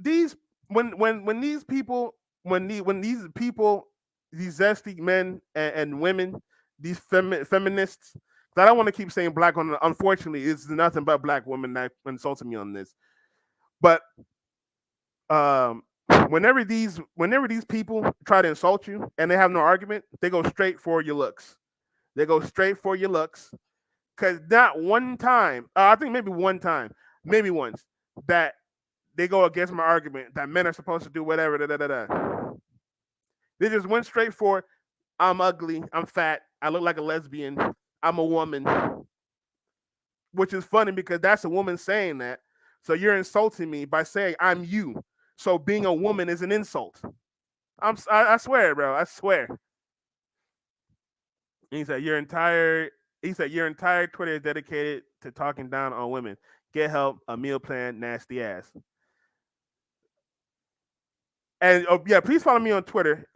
when these people when these people these zesty men and women these feminists. 'Cause I don't want to keep saying black women. Unfortunately, it's nothing but black women that insulted me on this. But um, whenever these people try to insult you and they have no argument, they go straight for your looks. They go straight for your looks. Cause not one time, I think maybe one time, maybe once, that they go against my argument that men are supposed to do whatever. Da, da, da, da. They just went straight for I'm ugly, I'm fat, I look like a lesbian, I'm a woman, which is funny because that's a woman saying that. So you're insulting me by saying I'm you. So being a woman is an insult. I swear, bro. I swear. And he said your entire Twitter is dedicated to talking down on women. Get help, a meal plan, nasty ass. And oh yeah, please follow me on Twitter.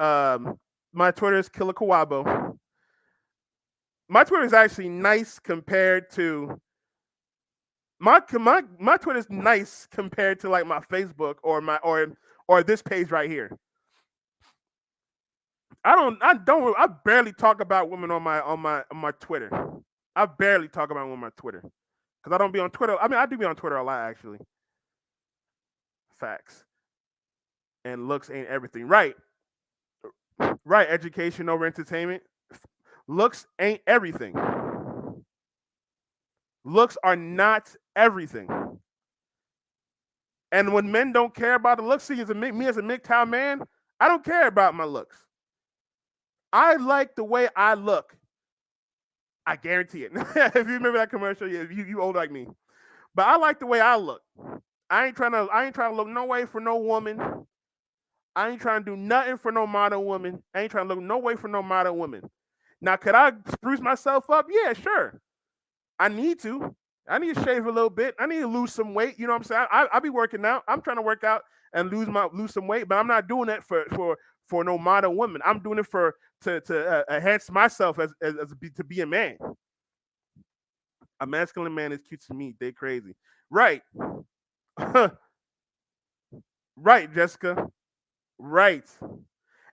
My Twitter is Killer Kawabo. My Twitter is actually nice compared to my Twitter is nice compared to like my Facebook or this page right here. I barely talk about women on my Twitter. I barely talk about women on my Twitter because I don't be on Twitter. I mean, I do be on Twitter a lot actually. Facts. And looks ain't everything. Right. Right. Education over entertainment. Looks ain't everything. Looks are not everything. And when men don't care about the looks, see, me as a MGTOW man, I don't care about my looks. I like the way I look. I guarantee it. If you remember that commercial, yeah, you old like me. But I like the way I look. I ain't trying to look no way for no woman. I ain't trying to do nothing for no modern woman. I ain't trying to look no way for no modern woman. Now, could I spruce myself up? Yeah, sure. I need to. I need to shave a little bit. I need to lose some weight. You know what I'm saying? I be working out. I'm trying to work out and lose some weight, but I'm not doing that for no modern woman. I'm doing it to enhance myself to be a man. A masculine man is cute to me. They crazy, right? Right, Jessica. Right.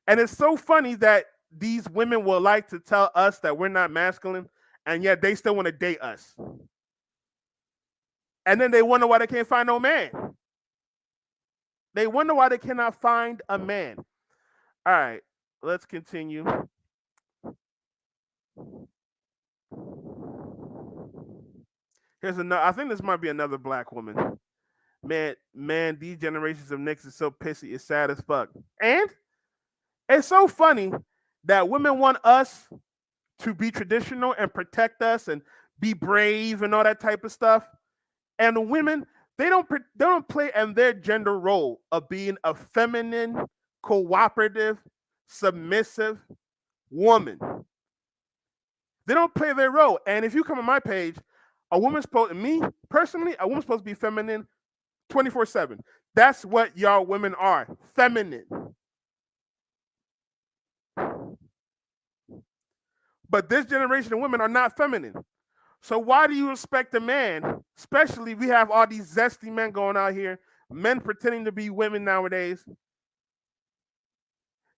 And it's so funny that these women will like to tell us that we're not masculine, and yet they still want to date us. And then they wonder why they can't find no man. They wonder why they cannot find a man. All right, let's continue. Here's another. I think this might be another black woman. Man, these generations of niggas is so pissy. It's sad as fuck. And it's so funny that women want us to be traditional and protect us and be brave and all that type of stuff. And the women, they don't play in their gender role of being a feminine, cooperative, submissive woman. They don't play their role. And if you come on my page, a woman's supposed me personally, a woman's supposed to be feminine 24/7. That's what y'all women are. Feminine. But this generation of women are not feminine. So why do you expect a man, especially we have all these zesty men going out here, men pretending to be women nowadays.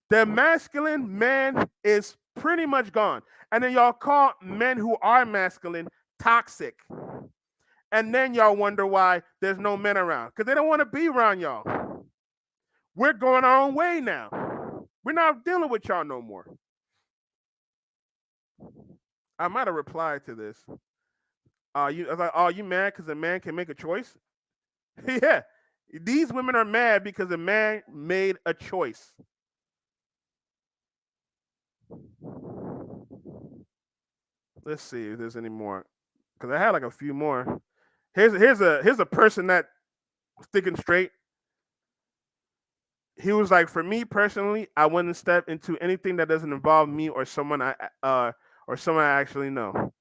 The masculine man is pretty much gone. And then y'all call men who are masculine toxic. And then y'all wonder why there's no men around. Because they don't want to be around y'all. We're going our own way now. We're not dealing with y'all no more. I might have replied to this. I was like, "Oh, you mad because a man can make a choice?" Yeah, these women are mad because a man made a choice. Let's see if there's any more, because I had like a few more. Here's a person that sticking straight. He was like, for me personally, I wouldn't step into anything that doesn't involve me or someone I actually know.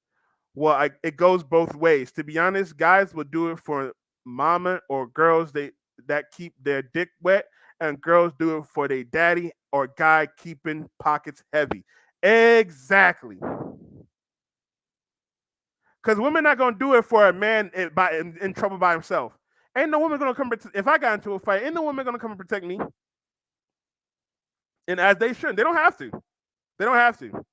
Well, it goes both ways. To be honest, guys will do it for mama or girls that keep their dick wet, and girls do it for their daddy or guy keeping pockets heavy. Exactly. Because women not gonna do it for a man in trouble by himself. Ain't no woman gonna come. If I got into a fight, ain't no woman gonna come and protect me. And as they shouldn't. They don't have to. They don't have to.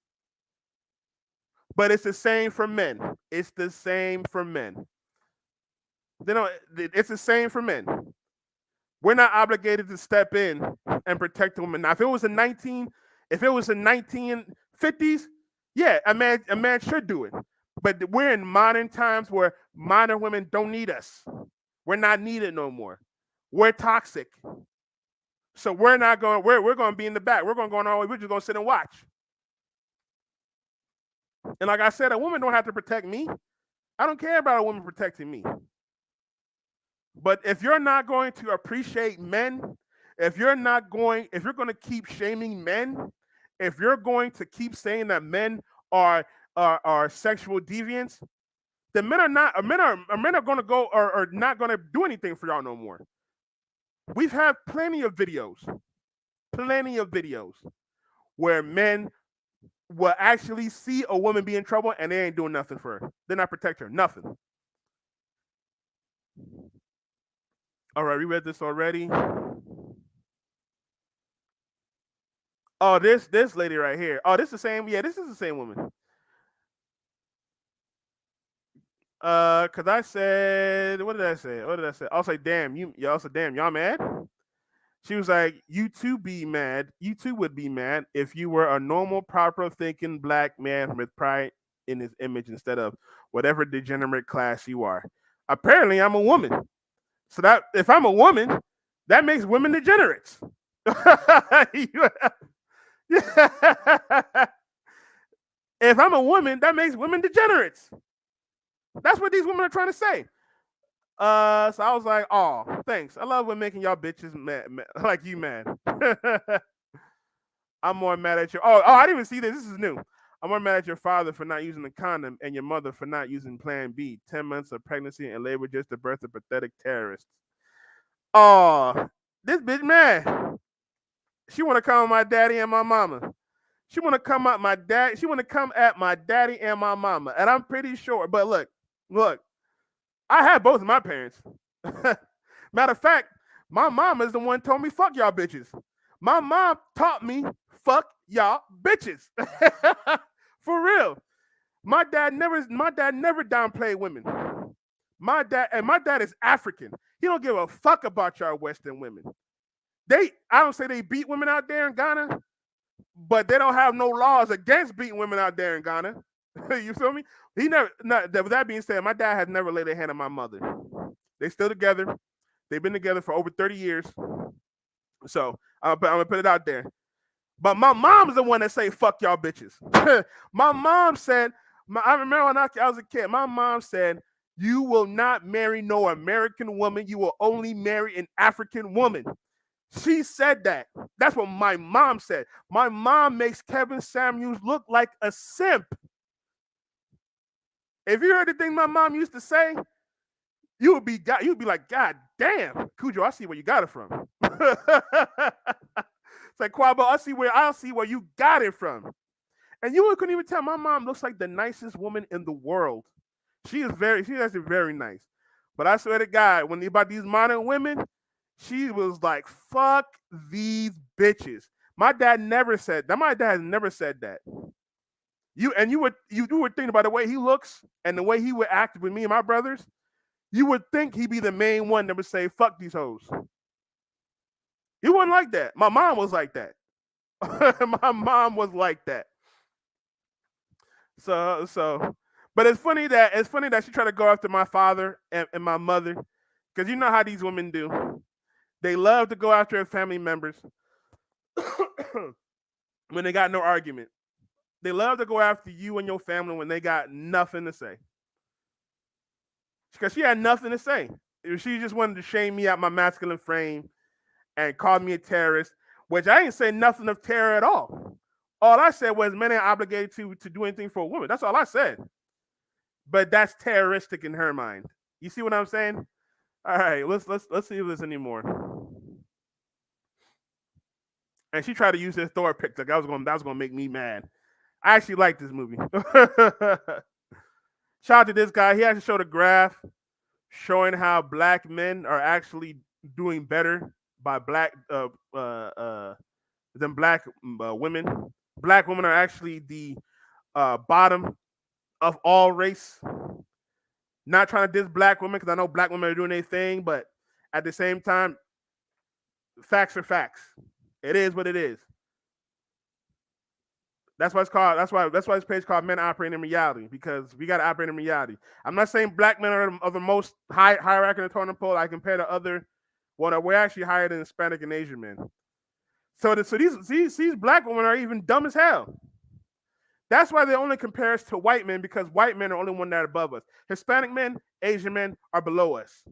But it's the same for men. It's the same for men. They don't. It's the same for men. We're not obligated to step in and protect the woman. Now, if it was the 1950s, yeah, a man should do it. But we're in modern times where modern women don't need us. We're not needed no more. We're toxic. So we're not going. We're going to be in the back. We're going to go on our way. We're just going to sit and watch. And like I said, a woman don't have to protect me. I don't care about a woman protecting me. But if you're not going to appreciate men, if you're going to keep shaming men, if you're going to keep saying that men are sexual deviants, then men are going to go or not going to do anything for y'all no more. We've had plenty of videos where men will actually see a woman be in trouble and they ain't doing nothing for her. They're not protecting her, nothing. All right, we read this already. Oh, this lady right here. Oh, this is the same. Yeah, this is the same woman. Cause I said, what did I say? I was like, damn, y'all mad? She was like, you too be mad. You too would be mad if you were a normal, proper thinking black man with pride in his image instead of whatever degenerate class you are. Apparently, I'm a woman. So that if I'm a woman, that makes women degenerates. If I'm a woman, that makes women degenerates. That's what these women are trying to say. So I was like, oh, thanks. I love when making y'all bitches mad like you mad. I'm more mad at you. Oh, I didn't even see this. This is new. I'm more mad at your father for not using the condom and your mother for not using Plan B. 10 months of pregnancy and labor just to birth a pathetic terrorist. Oh, this bitch mad. She want to come at my daddy and my mama. She want to come at my dad. She want to come at my daddy and my mama. And I'm pretty sure. But look. I had both of my parents. Matter of fact, my mom is the one told me fuck y'all bitches. My mom taught me fuck y'all bitches. For real. My dad never downplayed women. My dad is African. He don't give a fuck about y'all Western women. I don't say they beat women out there in Ghana, but they don't have no laws against beating women out there in Ghana. You feel me? With that being said, my dad has never laid a hand on my mother. They still together. They've been together for over 30 years. So I'm gonna put it out there. But my mom's the one that say fuck y'all bitches. My mom said, I remember when I was a kid, my mom said, you will not marry no American woman. You will only marry an African woman. She said that. That's what my mom said. My mom makes Kevin Samuels look like a simp. If you heard the thing my mom used to say, you'd be like, God damn, Cujo, I see where you got it from. It's like, Quabo, I see where you got it from. And you couldn't even tell my mom looks like the nicest woman in the world. She's actually very nice. But I swear to God, when about these modern women, she was like, fuck these bitches. My dad never said that. My dad has never said that. You would think about the way he looks and the way he would act with me and my brothers, you would think he'd be the main one that would say, fuck these hoes. He wasn't like that. My mom was like that. My mom was like that. So but it's funny that she tried to go after my father and my mother, because you know how these women do. They love to go after their family members when they got no argument. They love to go after you and your family when they got nothing to say. Because she had nothing to say. She just wanted to shame me out my masculine frame and call me a terrorist, which I didn't say nothing of terror at all. All I said was men ain't obligated to do anything for a woman. That's all I said. but that's terroristic in her mind. You see what I'm saying? All right, let's see if there's any more. And she tried to use this Thor picture. That was gonna make me mad. I actually like this movie. Shout out to this guy. He actually showed a graph showing how black men are actually doing better by than black women. Black women are actually the bottom of all race. Not trying to diss black women because I know black women are doing their thing, but at the same time, facts are facts. It is what it is. That's why it's called. That's why this page is called "Men Operating in Reality" because we got to operate in reality. I'm not saying black men are the most hierarchy in the totem pole. I compare to other. Well, we're actually higher than Hispanic and Asian men. So these black women are even dumb as hell. That's why they only compare us to white men because white men are only one that are above us. Hispanic men, Asian men are below us.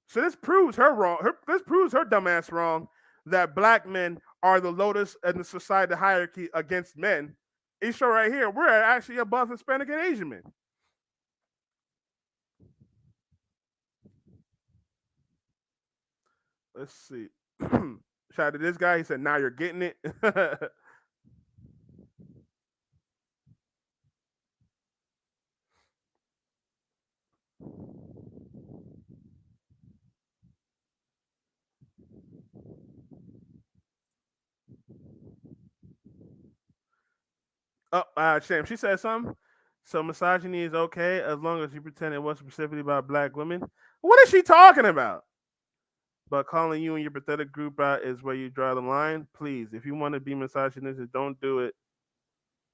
So this proves her wrong. This proves her dumbass wrong that black men are the lowest in the society hierarchy against men. It's show right here we're actually above Hispanic and Asian men. Let's see. Shout out to this guy. He said, "Now you're getting it." Oh, shame. She said something. So misogyny is okay as long as you pretend it wasn't specifically about black women. What is she talking about? But calling you and your pathetic group out is where you draw the line. Please, if you want to be misogynistic, don't do it.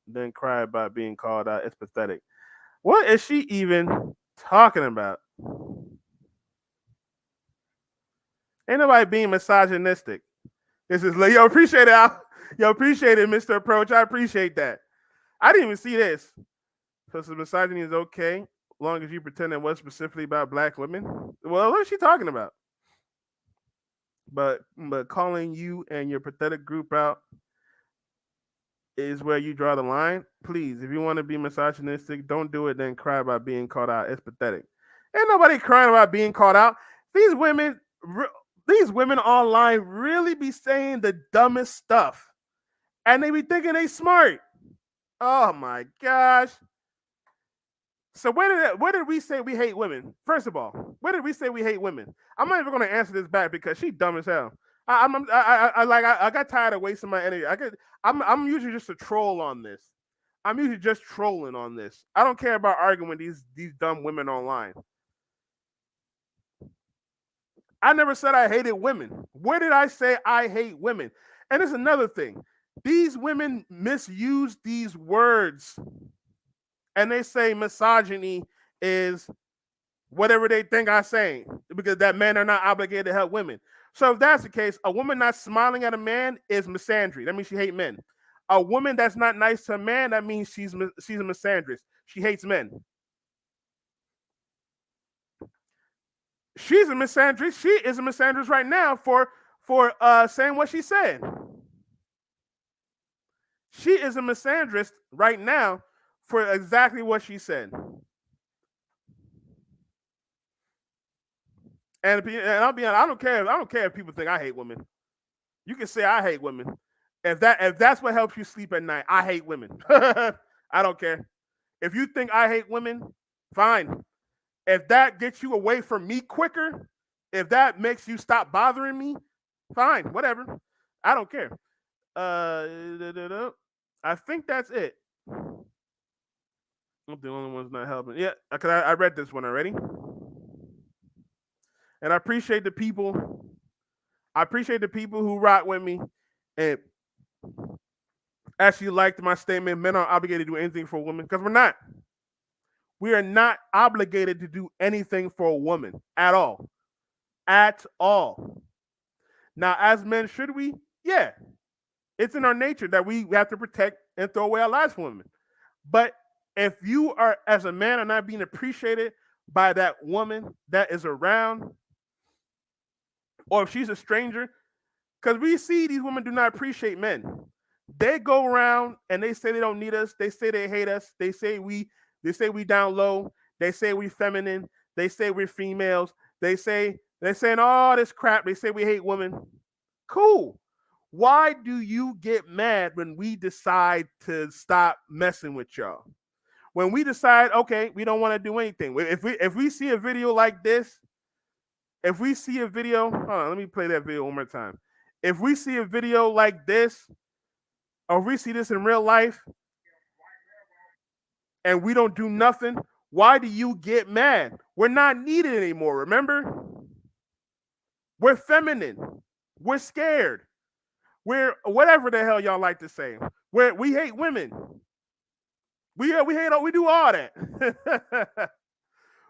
Then cry about being called out. It's pathetic. What is she even talking about? Ain't nobody being misogynistic. This is like, yo, appreciate it. Yo, appreciate it, Mr. Approach. I appreciate that. I didn't even see this. So misogyny is okay, as long as you pretend it was specifically about black women. Well, what is she talking about? But calling you and your pathetic group out is where you draw the line. Please, if you want to be misogynistic, don't do it. Then cry about being called out. It's pathetic. Ain't nobody crying about being called out. These women online really be saying the dumbest stuff, and they be thinking they smart. Oh my gosh. So where did we say we hate women? First of all, where did we say we hate women? I'm not even going to answer this back because she's dumb as hell. I got tired of wasting my energy. I'm usually just a troll on this. I'm usually just trolling on this. I don't care about arguing with these dumb women online. I never said I hated women. Where did I say I hate women? And it's another thing. These women misuse these words. And they say misogyny is whatever they think I'm saying, because that men are not obligated to help women. So if that's the case, a woman not smiling at a man is misandry. That means she hates men. A woman that's not nice to a man, that means she's a misandrist. She hates men. She's a misandrist. She is a misandrist right now for saying what she said. She is a misandrist right now for exactly what she said. And I'll be honest, I don't care if people think I hate women. You can say I hate women. If that's what helps you sleep at night, I hate women. I don't care. If you think I hate women, fine. If that gets you away from me quicker, if that makes you stop bothering me, fine, whatever. I don't care. I think that's it. I'm the only one's not helping. Yeah, because I read this one already. And I appreciate the people. I appreciate the people who rock with me and actually liked my statement. Men aren't obligated to do anything for a woman because we're not. We are not obligated to do anything for a woman at all. At all. Now, as men, should we? Yeah. It's in our nature that we have to protect and throw away our lives for women. But if you are, as a man, are not being appreciated by that woman that is around, or if she's a stranger, because we see these women do not appreciate men. They go around and they say they don't need us. They say they hate us. They say we down low. They say we feminine. They say we're females. They're saying all this crap. They say we hate women. Cool. Why do you get mad when we decide to stop messing with y'all? When we decide, okay, we don't want to do anything. If we see a video like this, if we see a video, hold on, let me play that video one more time. If we see a video like this, or if we see this in real life, and we don't do nothing, why do you get mad? We're not needed anymore, remember? We're feminine. We're scared. We're whatever the hell y'all like to say. We hate women. We do all that.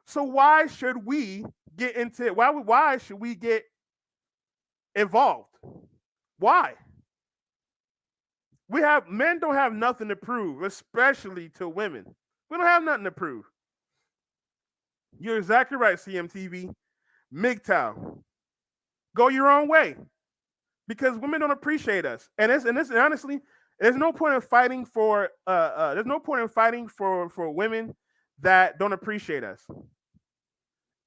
So why should we get into it? Why should we get involved? Why? Men don't have nothing to prove, especially to women. We don't have nothing to prove. You're exactly right, CMTV. MGTOW. Go your own way. Because women don't appreciate us. And honestly, there's no point in fighting for women that don't appreciate us.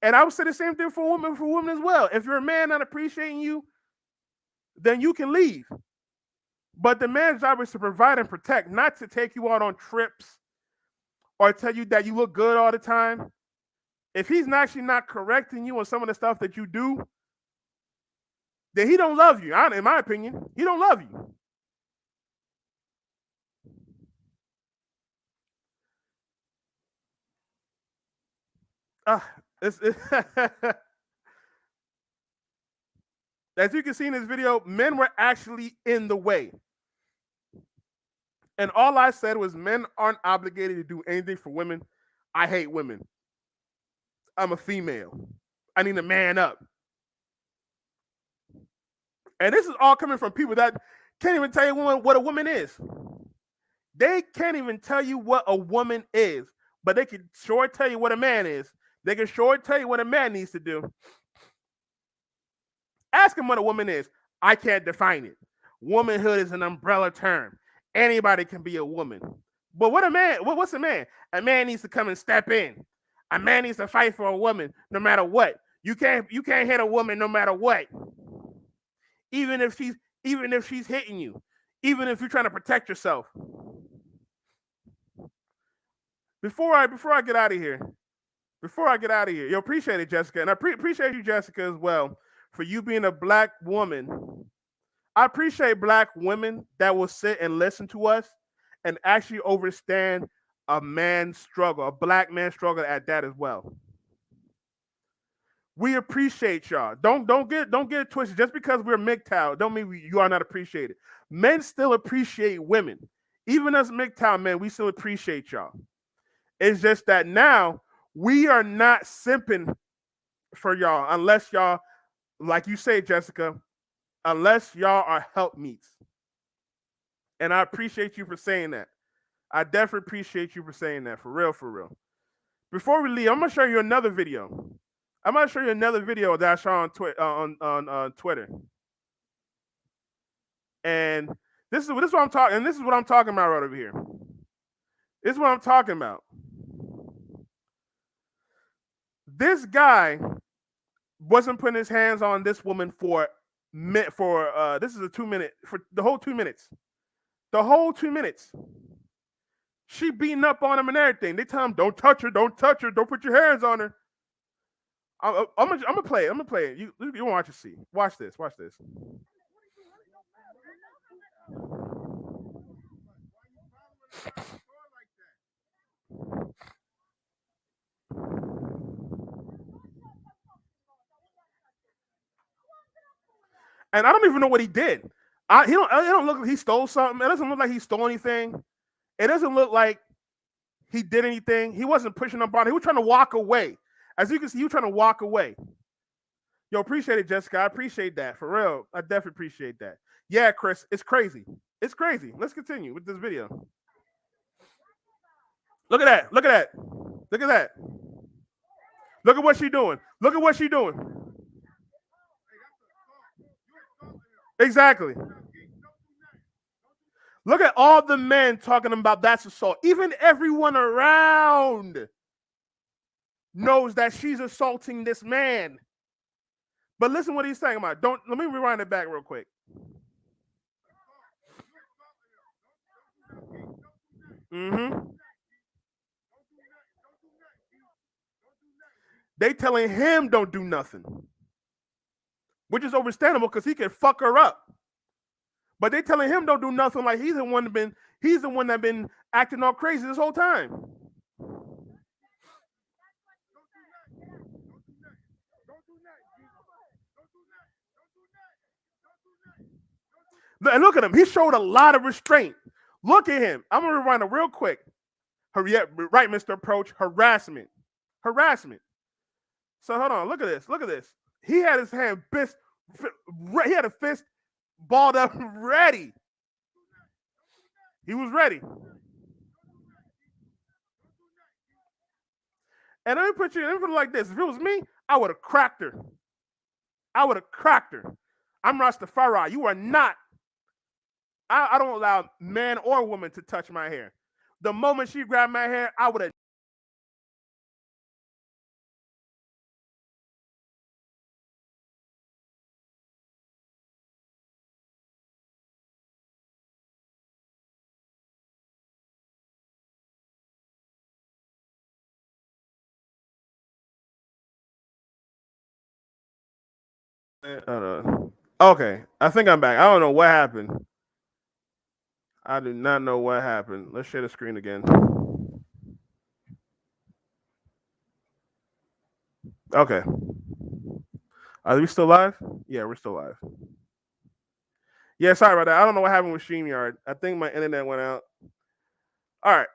And I would say the same thing for women as well. If you're a man not appreciating you, then you can leave. But the man's job is to provide and protect, not to take you out on trips or tell you that you look good all the time. If he's actually not correcting you on some of the stuff that you do, then he don't love you. In my opinion, he don't love you. As you can see in this video, men were actually in the way. And all I said was men aren't obligated to do anything for women. I hate women. I'm a female. I need to man up. And this is all coming from people that can't even tell you what a woman is. They can't even tell you what a woman is, but they can sure tell you what a man is. They can sure tell you what a man needs to do. Ask him what a woman is. I can't define it. Womanhood is an umbrella term. Anybody can be a woman. But what's a man? A man needs to come and step in. A man needs to fight for a woman no matter what. You can't hit a woman no matter what. Even if she's hitting you. Even if you're trying to protect yourself. Before I get out of here, you appreciate it, Jessica, and I appreciate you, Jessica, as well, for you being a black woman. I appreciate black women that will sit and listen to us and actually understand a man's struggle, a black man's struggle at that as well. We appreciate y'all. Don't get it twisted. Just because we're MGTOW, don't mean you are not appreciated. Men still appreciate women. Even as MGTOW men, we still appreciate y'all. It's just that now we are not simping for y'all unless y'all, like you say, Jessica, unless y'all are helpmeets. And I appreciate you for saying that. I definitely appreciate you for saying that. For real, for real. Before we leave, I'm going to show you another video. I'm going to show you another video that I saw on Twitter. And this is what I'm talking. And this is what I'm talking about right over here. This is what I'm talking about. This guy wasn't putting his hands on this woman for this is a 2 minute, for the whole 2 minutes. The whole 2 minutes. She beating up on him and everything. They tell him, don't touch her, don't put your hands on her. I'm gonna play it. You want to watch and see. Watch this. And I don't even know what he did. It don't look like he stole something. It doesn't look like he stole anything. It doesn't look like he did anything. He wasn't pushing up on it. He was trying to walk away. As you can see, he was trying to walk away. Yo, appreciate it, Jessica. I appreciate that. For real. I definitely appreciate that. Yeah, Chris, it's crazy. It's crazy. Let's continue with this video. Look at that. Look at that. Look at what she's doing. Exactly. Look at all the men talking about that's assault. Even everyone around knows that she's assaulting this man. But listen what he's saying about. Let me rewind it back real quick. Mm-hmm. They telling him don't do nothing, which is understandable because he can fuck her up. But they telling him don't do nothing, like he's the one that been acting all crazy this whole time. And look at him. He showed a lot of restraint. Look at him. I'm gonna rewind it real quick. Right, Mr. Approach. Harassment. So hold on. Look at this. He had his hand fist. He had a fist balled up, ready. He was ready. And let me put it like this. If it was me, I would have cracked her. I'm Rastafari. You are not. I don't allow man or woman to touch my hair. The moment she grabbed my hair, I would have. Okay, I think I'm back. I don't know what happened. I do not know what happened. Let's share the screen again. Okay. Are we still live? Yeah, we're still live. Yeah, sorry about that. I don't know what happened with StreamYard. I think my internet went out. All right.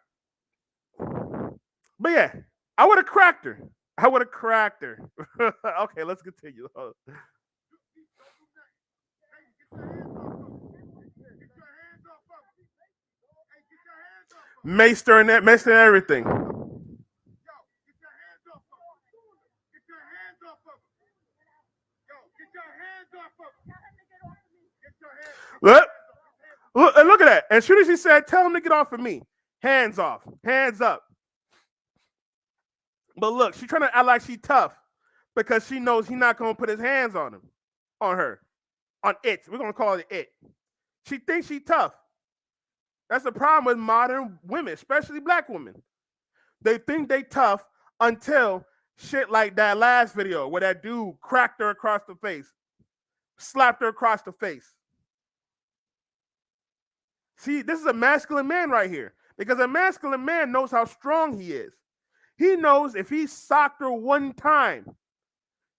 But yeah, I would have cracked her. Okay, let's continue. Maester and everything. Look, look at that. As soon as he said, tell him to get off of me. Hands off. Hands up. But look, she's trying to act like she's tough because she knows he's not going to put his hands on him. On her. On it. We're going to call it it. She thinks she's tough. That's the problem with modern women, especially black women. They think they tough until shit like that last video where that dude cracked her across the face. Slapped her across the face. See, this is a masculine man right here. Because a masculine man knows how strong he is. He knows if he socked her one time,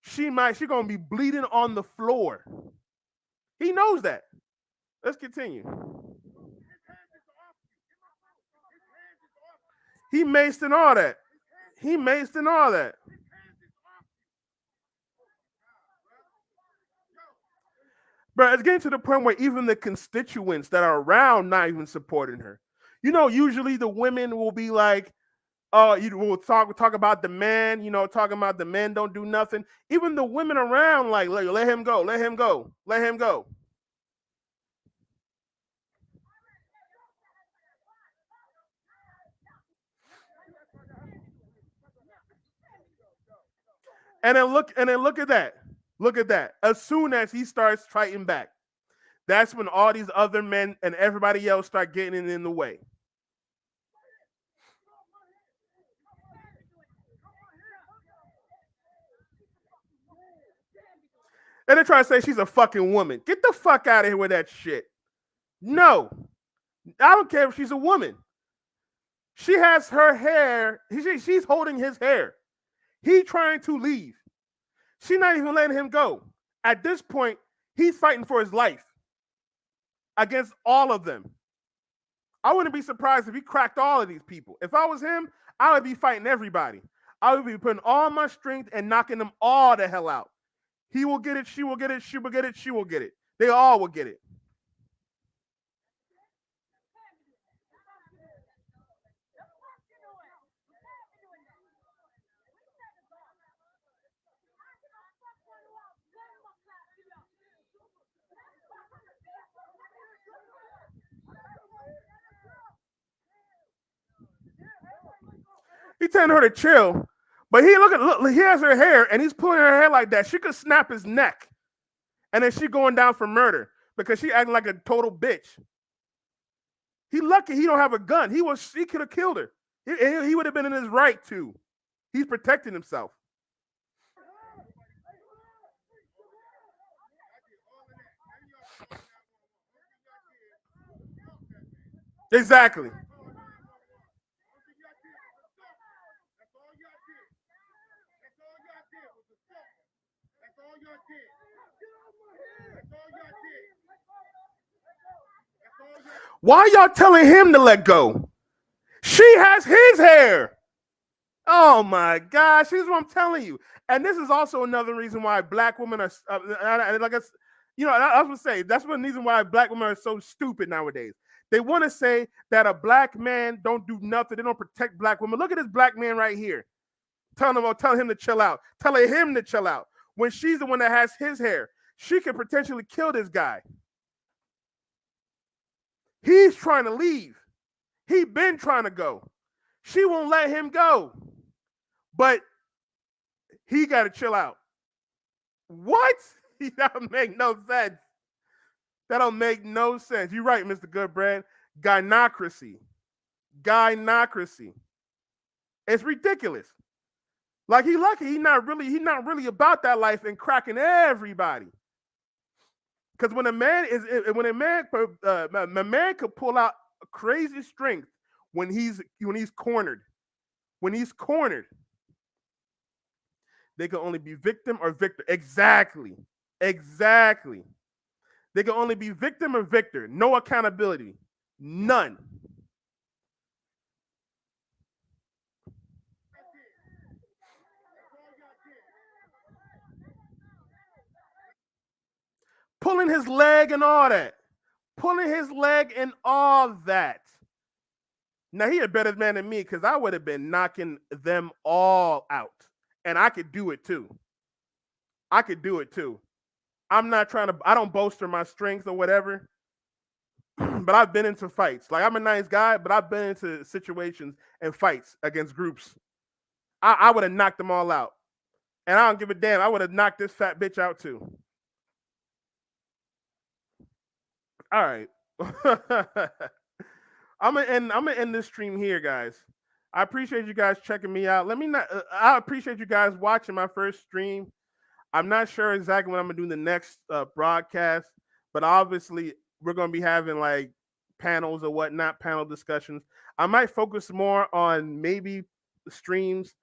she's gonna be bleeding on the floor. He knows that. Let's continue. He maced and all that. But it's getting to the point where even the constituents that are around not even supporting her. You know, usually the women will be like, "Oh, you will talk about the man." You know, talking about the men don't do nothing. Even the women around like, let him go, let him go, let him go. And then look at that. Look at that. As soon as he starts fighting back, that's when all these other men and everybody else start getting in the way. And they're trying to say she's a fucking woman. Get the fuck out of here with that shit. No. I don't care if she's a woman. She has her hair. She's holding his hair. He trying to leave. She's not even letting him go. At this point, he's fighting for his life against all of them. I wouldn't be surprised if he cracked all of these people. If I was him, I would be fighting everybody. I would be putting all my strength and knocking them all the hell out. He will get it. She will get it. She will get it. She will get it. They all will get it. He telling her to chill, but he has her hair and he's pulling her hair like that. She could snap his neck, and then she going down for murder because she acting like a total bitch. He lucky he don't have a gun. He could have killed her. He would have been in his right to. He's protecting himself. Exactly. Why y'all telling him to let go? She has his hair. Oh my gosh, here's what I'm telling you. And this is also another reason why black women are, like I was gonna say, that's one reason why black women are so stupid nowadays. They want to say that a black man don't do nothing. They don't protect black women. Look at this black man right here. Tell him to chill out. Telling him to chill out. When she's the one that has his hair, she could potentially kill this guy. He's trying to leave. He been trying to go. She won't let him go. But he got to chill out. What? That don't make no sense. That don't make no sense. You're right, Mr. Goodbrand. Gynocracy. Gynocracy. It's ridiculous. Like he lucky he's not really about that life and cracking everybody. Because when a man could pull out crazy strength when he's cornered. When he's cornered, they can only be victim or victor. Exactly. Exactly. They can only be victim or victor. No accountability. None. Pulling his leg and all that. Pulling his leg and all that. Now he a better man than me because I would have been knocking them all out. And I could do it too. I could do it too. I'm not trying to, I don't bolster my strength or whatever. But I've been into fights. Like I'm a nice guy, but I've been into situations and fights against groups. I would have knocked them all out. And I don't give a damn. I would have knocked this fat bitch out too. All right. I'm gonna end this stream here, guys. I appreciate you guys checking me out. I appreciate you guys watching my first stream. I'm not sure exactly when I'm gonna do the next broadcast, but obviously we're gonna be having like panels or whatnot, panel discussions. I might focus more on maybe streams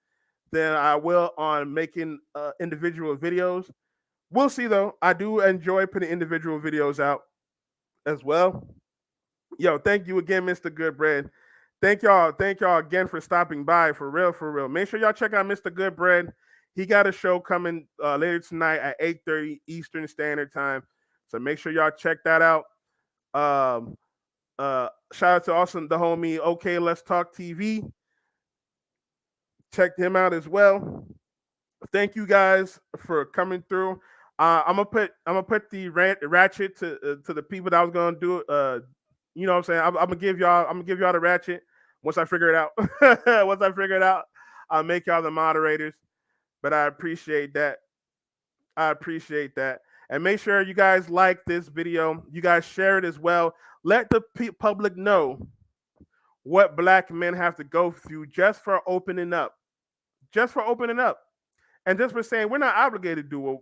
than I will on making individual videos. We'll see though. I do enjoy putting individual videos out as well. Yo, thank you again, Mr. Goodbread. Thank y'all again for stopping by. For real, for real. Make sure y'all check out Mr. Goodbread. He got a show coming later tonight at 8:30 Eastern Standard Time. So make sure y'all check that out. Shout out to also the homie Okay Let's Talk TV. Check him out as well. Thank you guys for coming through. I'm gonna put the ratchet to the people that I was gonna do. You know what I'm saying? I'm gonna give y'all the ratchet once I figure it out. Once I figure it out, I'll make y'all the moderators. But I appreciate that. I appreciate that. And make sure you guys like this video. You guys share it as well. Let the public know what black men have to go through just for opening up. Just for opening up. And just for saying we're not obligated to do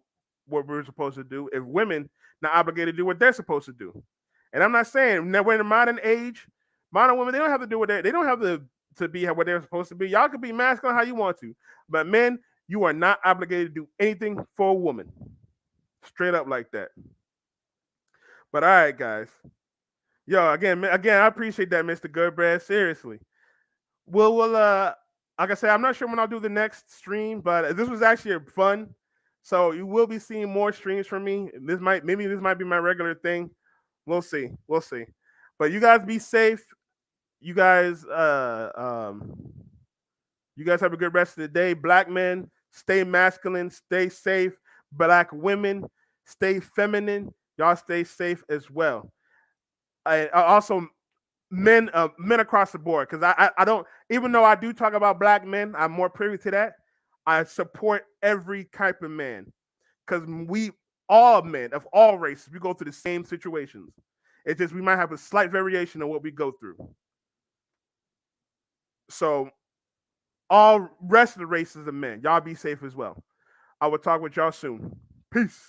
what we're supposed to do if women not obligated to do what they're supposed to do. And I'm not saying that we're in a modern age, modern women, they don't have to do what they don't have to be what they're supposed to be. Y'all can be masculine how you want to. But men, you are not obligated to do anything for a woman. Straight up like that. But all right, guys. Yo, again, I appreciate that, Mr. Goodbread. Seriously. We'll like I said, I'm not sure when I'll do the next stream, but this was actually fun. So you will be seeing more streams from me. This might be my regular thing. We'll see. We'll see. But you guys be safe. You guys you guys have a good rest of the day. Black men, stay masculine, stay safe. Black women, stay feminine. Y'all stay safe as well. I also men across the board. Because I don't, even though I do talk about black men, I'm more privy to that. I support every type of man because we all men of all races we go through the same situations. It's just we might have a slight variation of what we go through. So all rest of the races of men, y'all be safe as well. I will talk with y'all soon. Peace.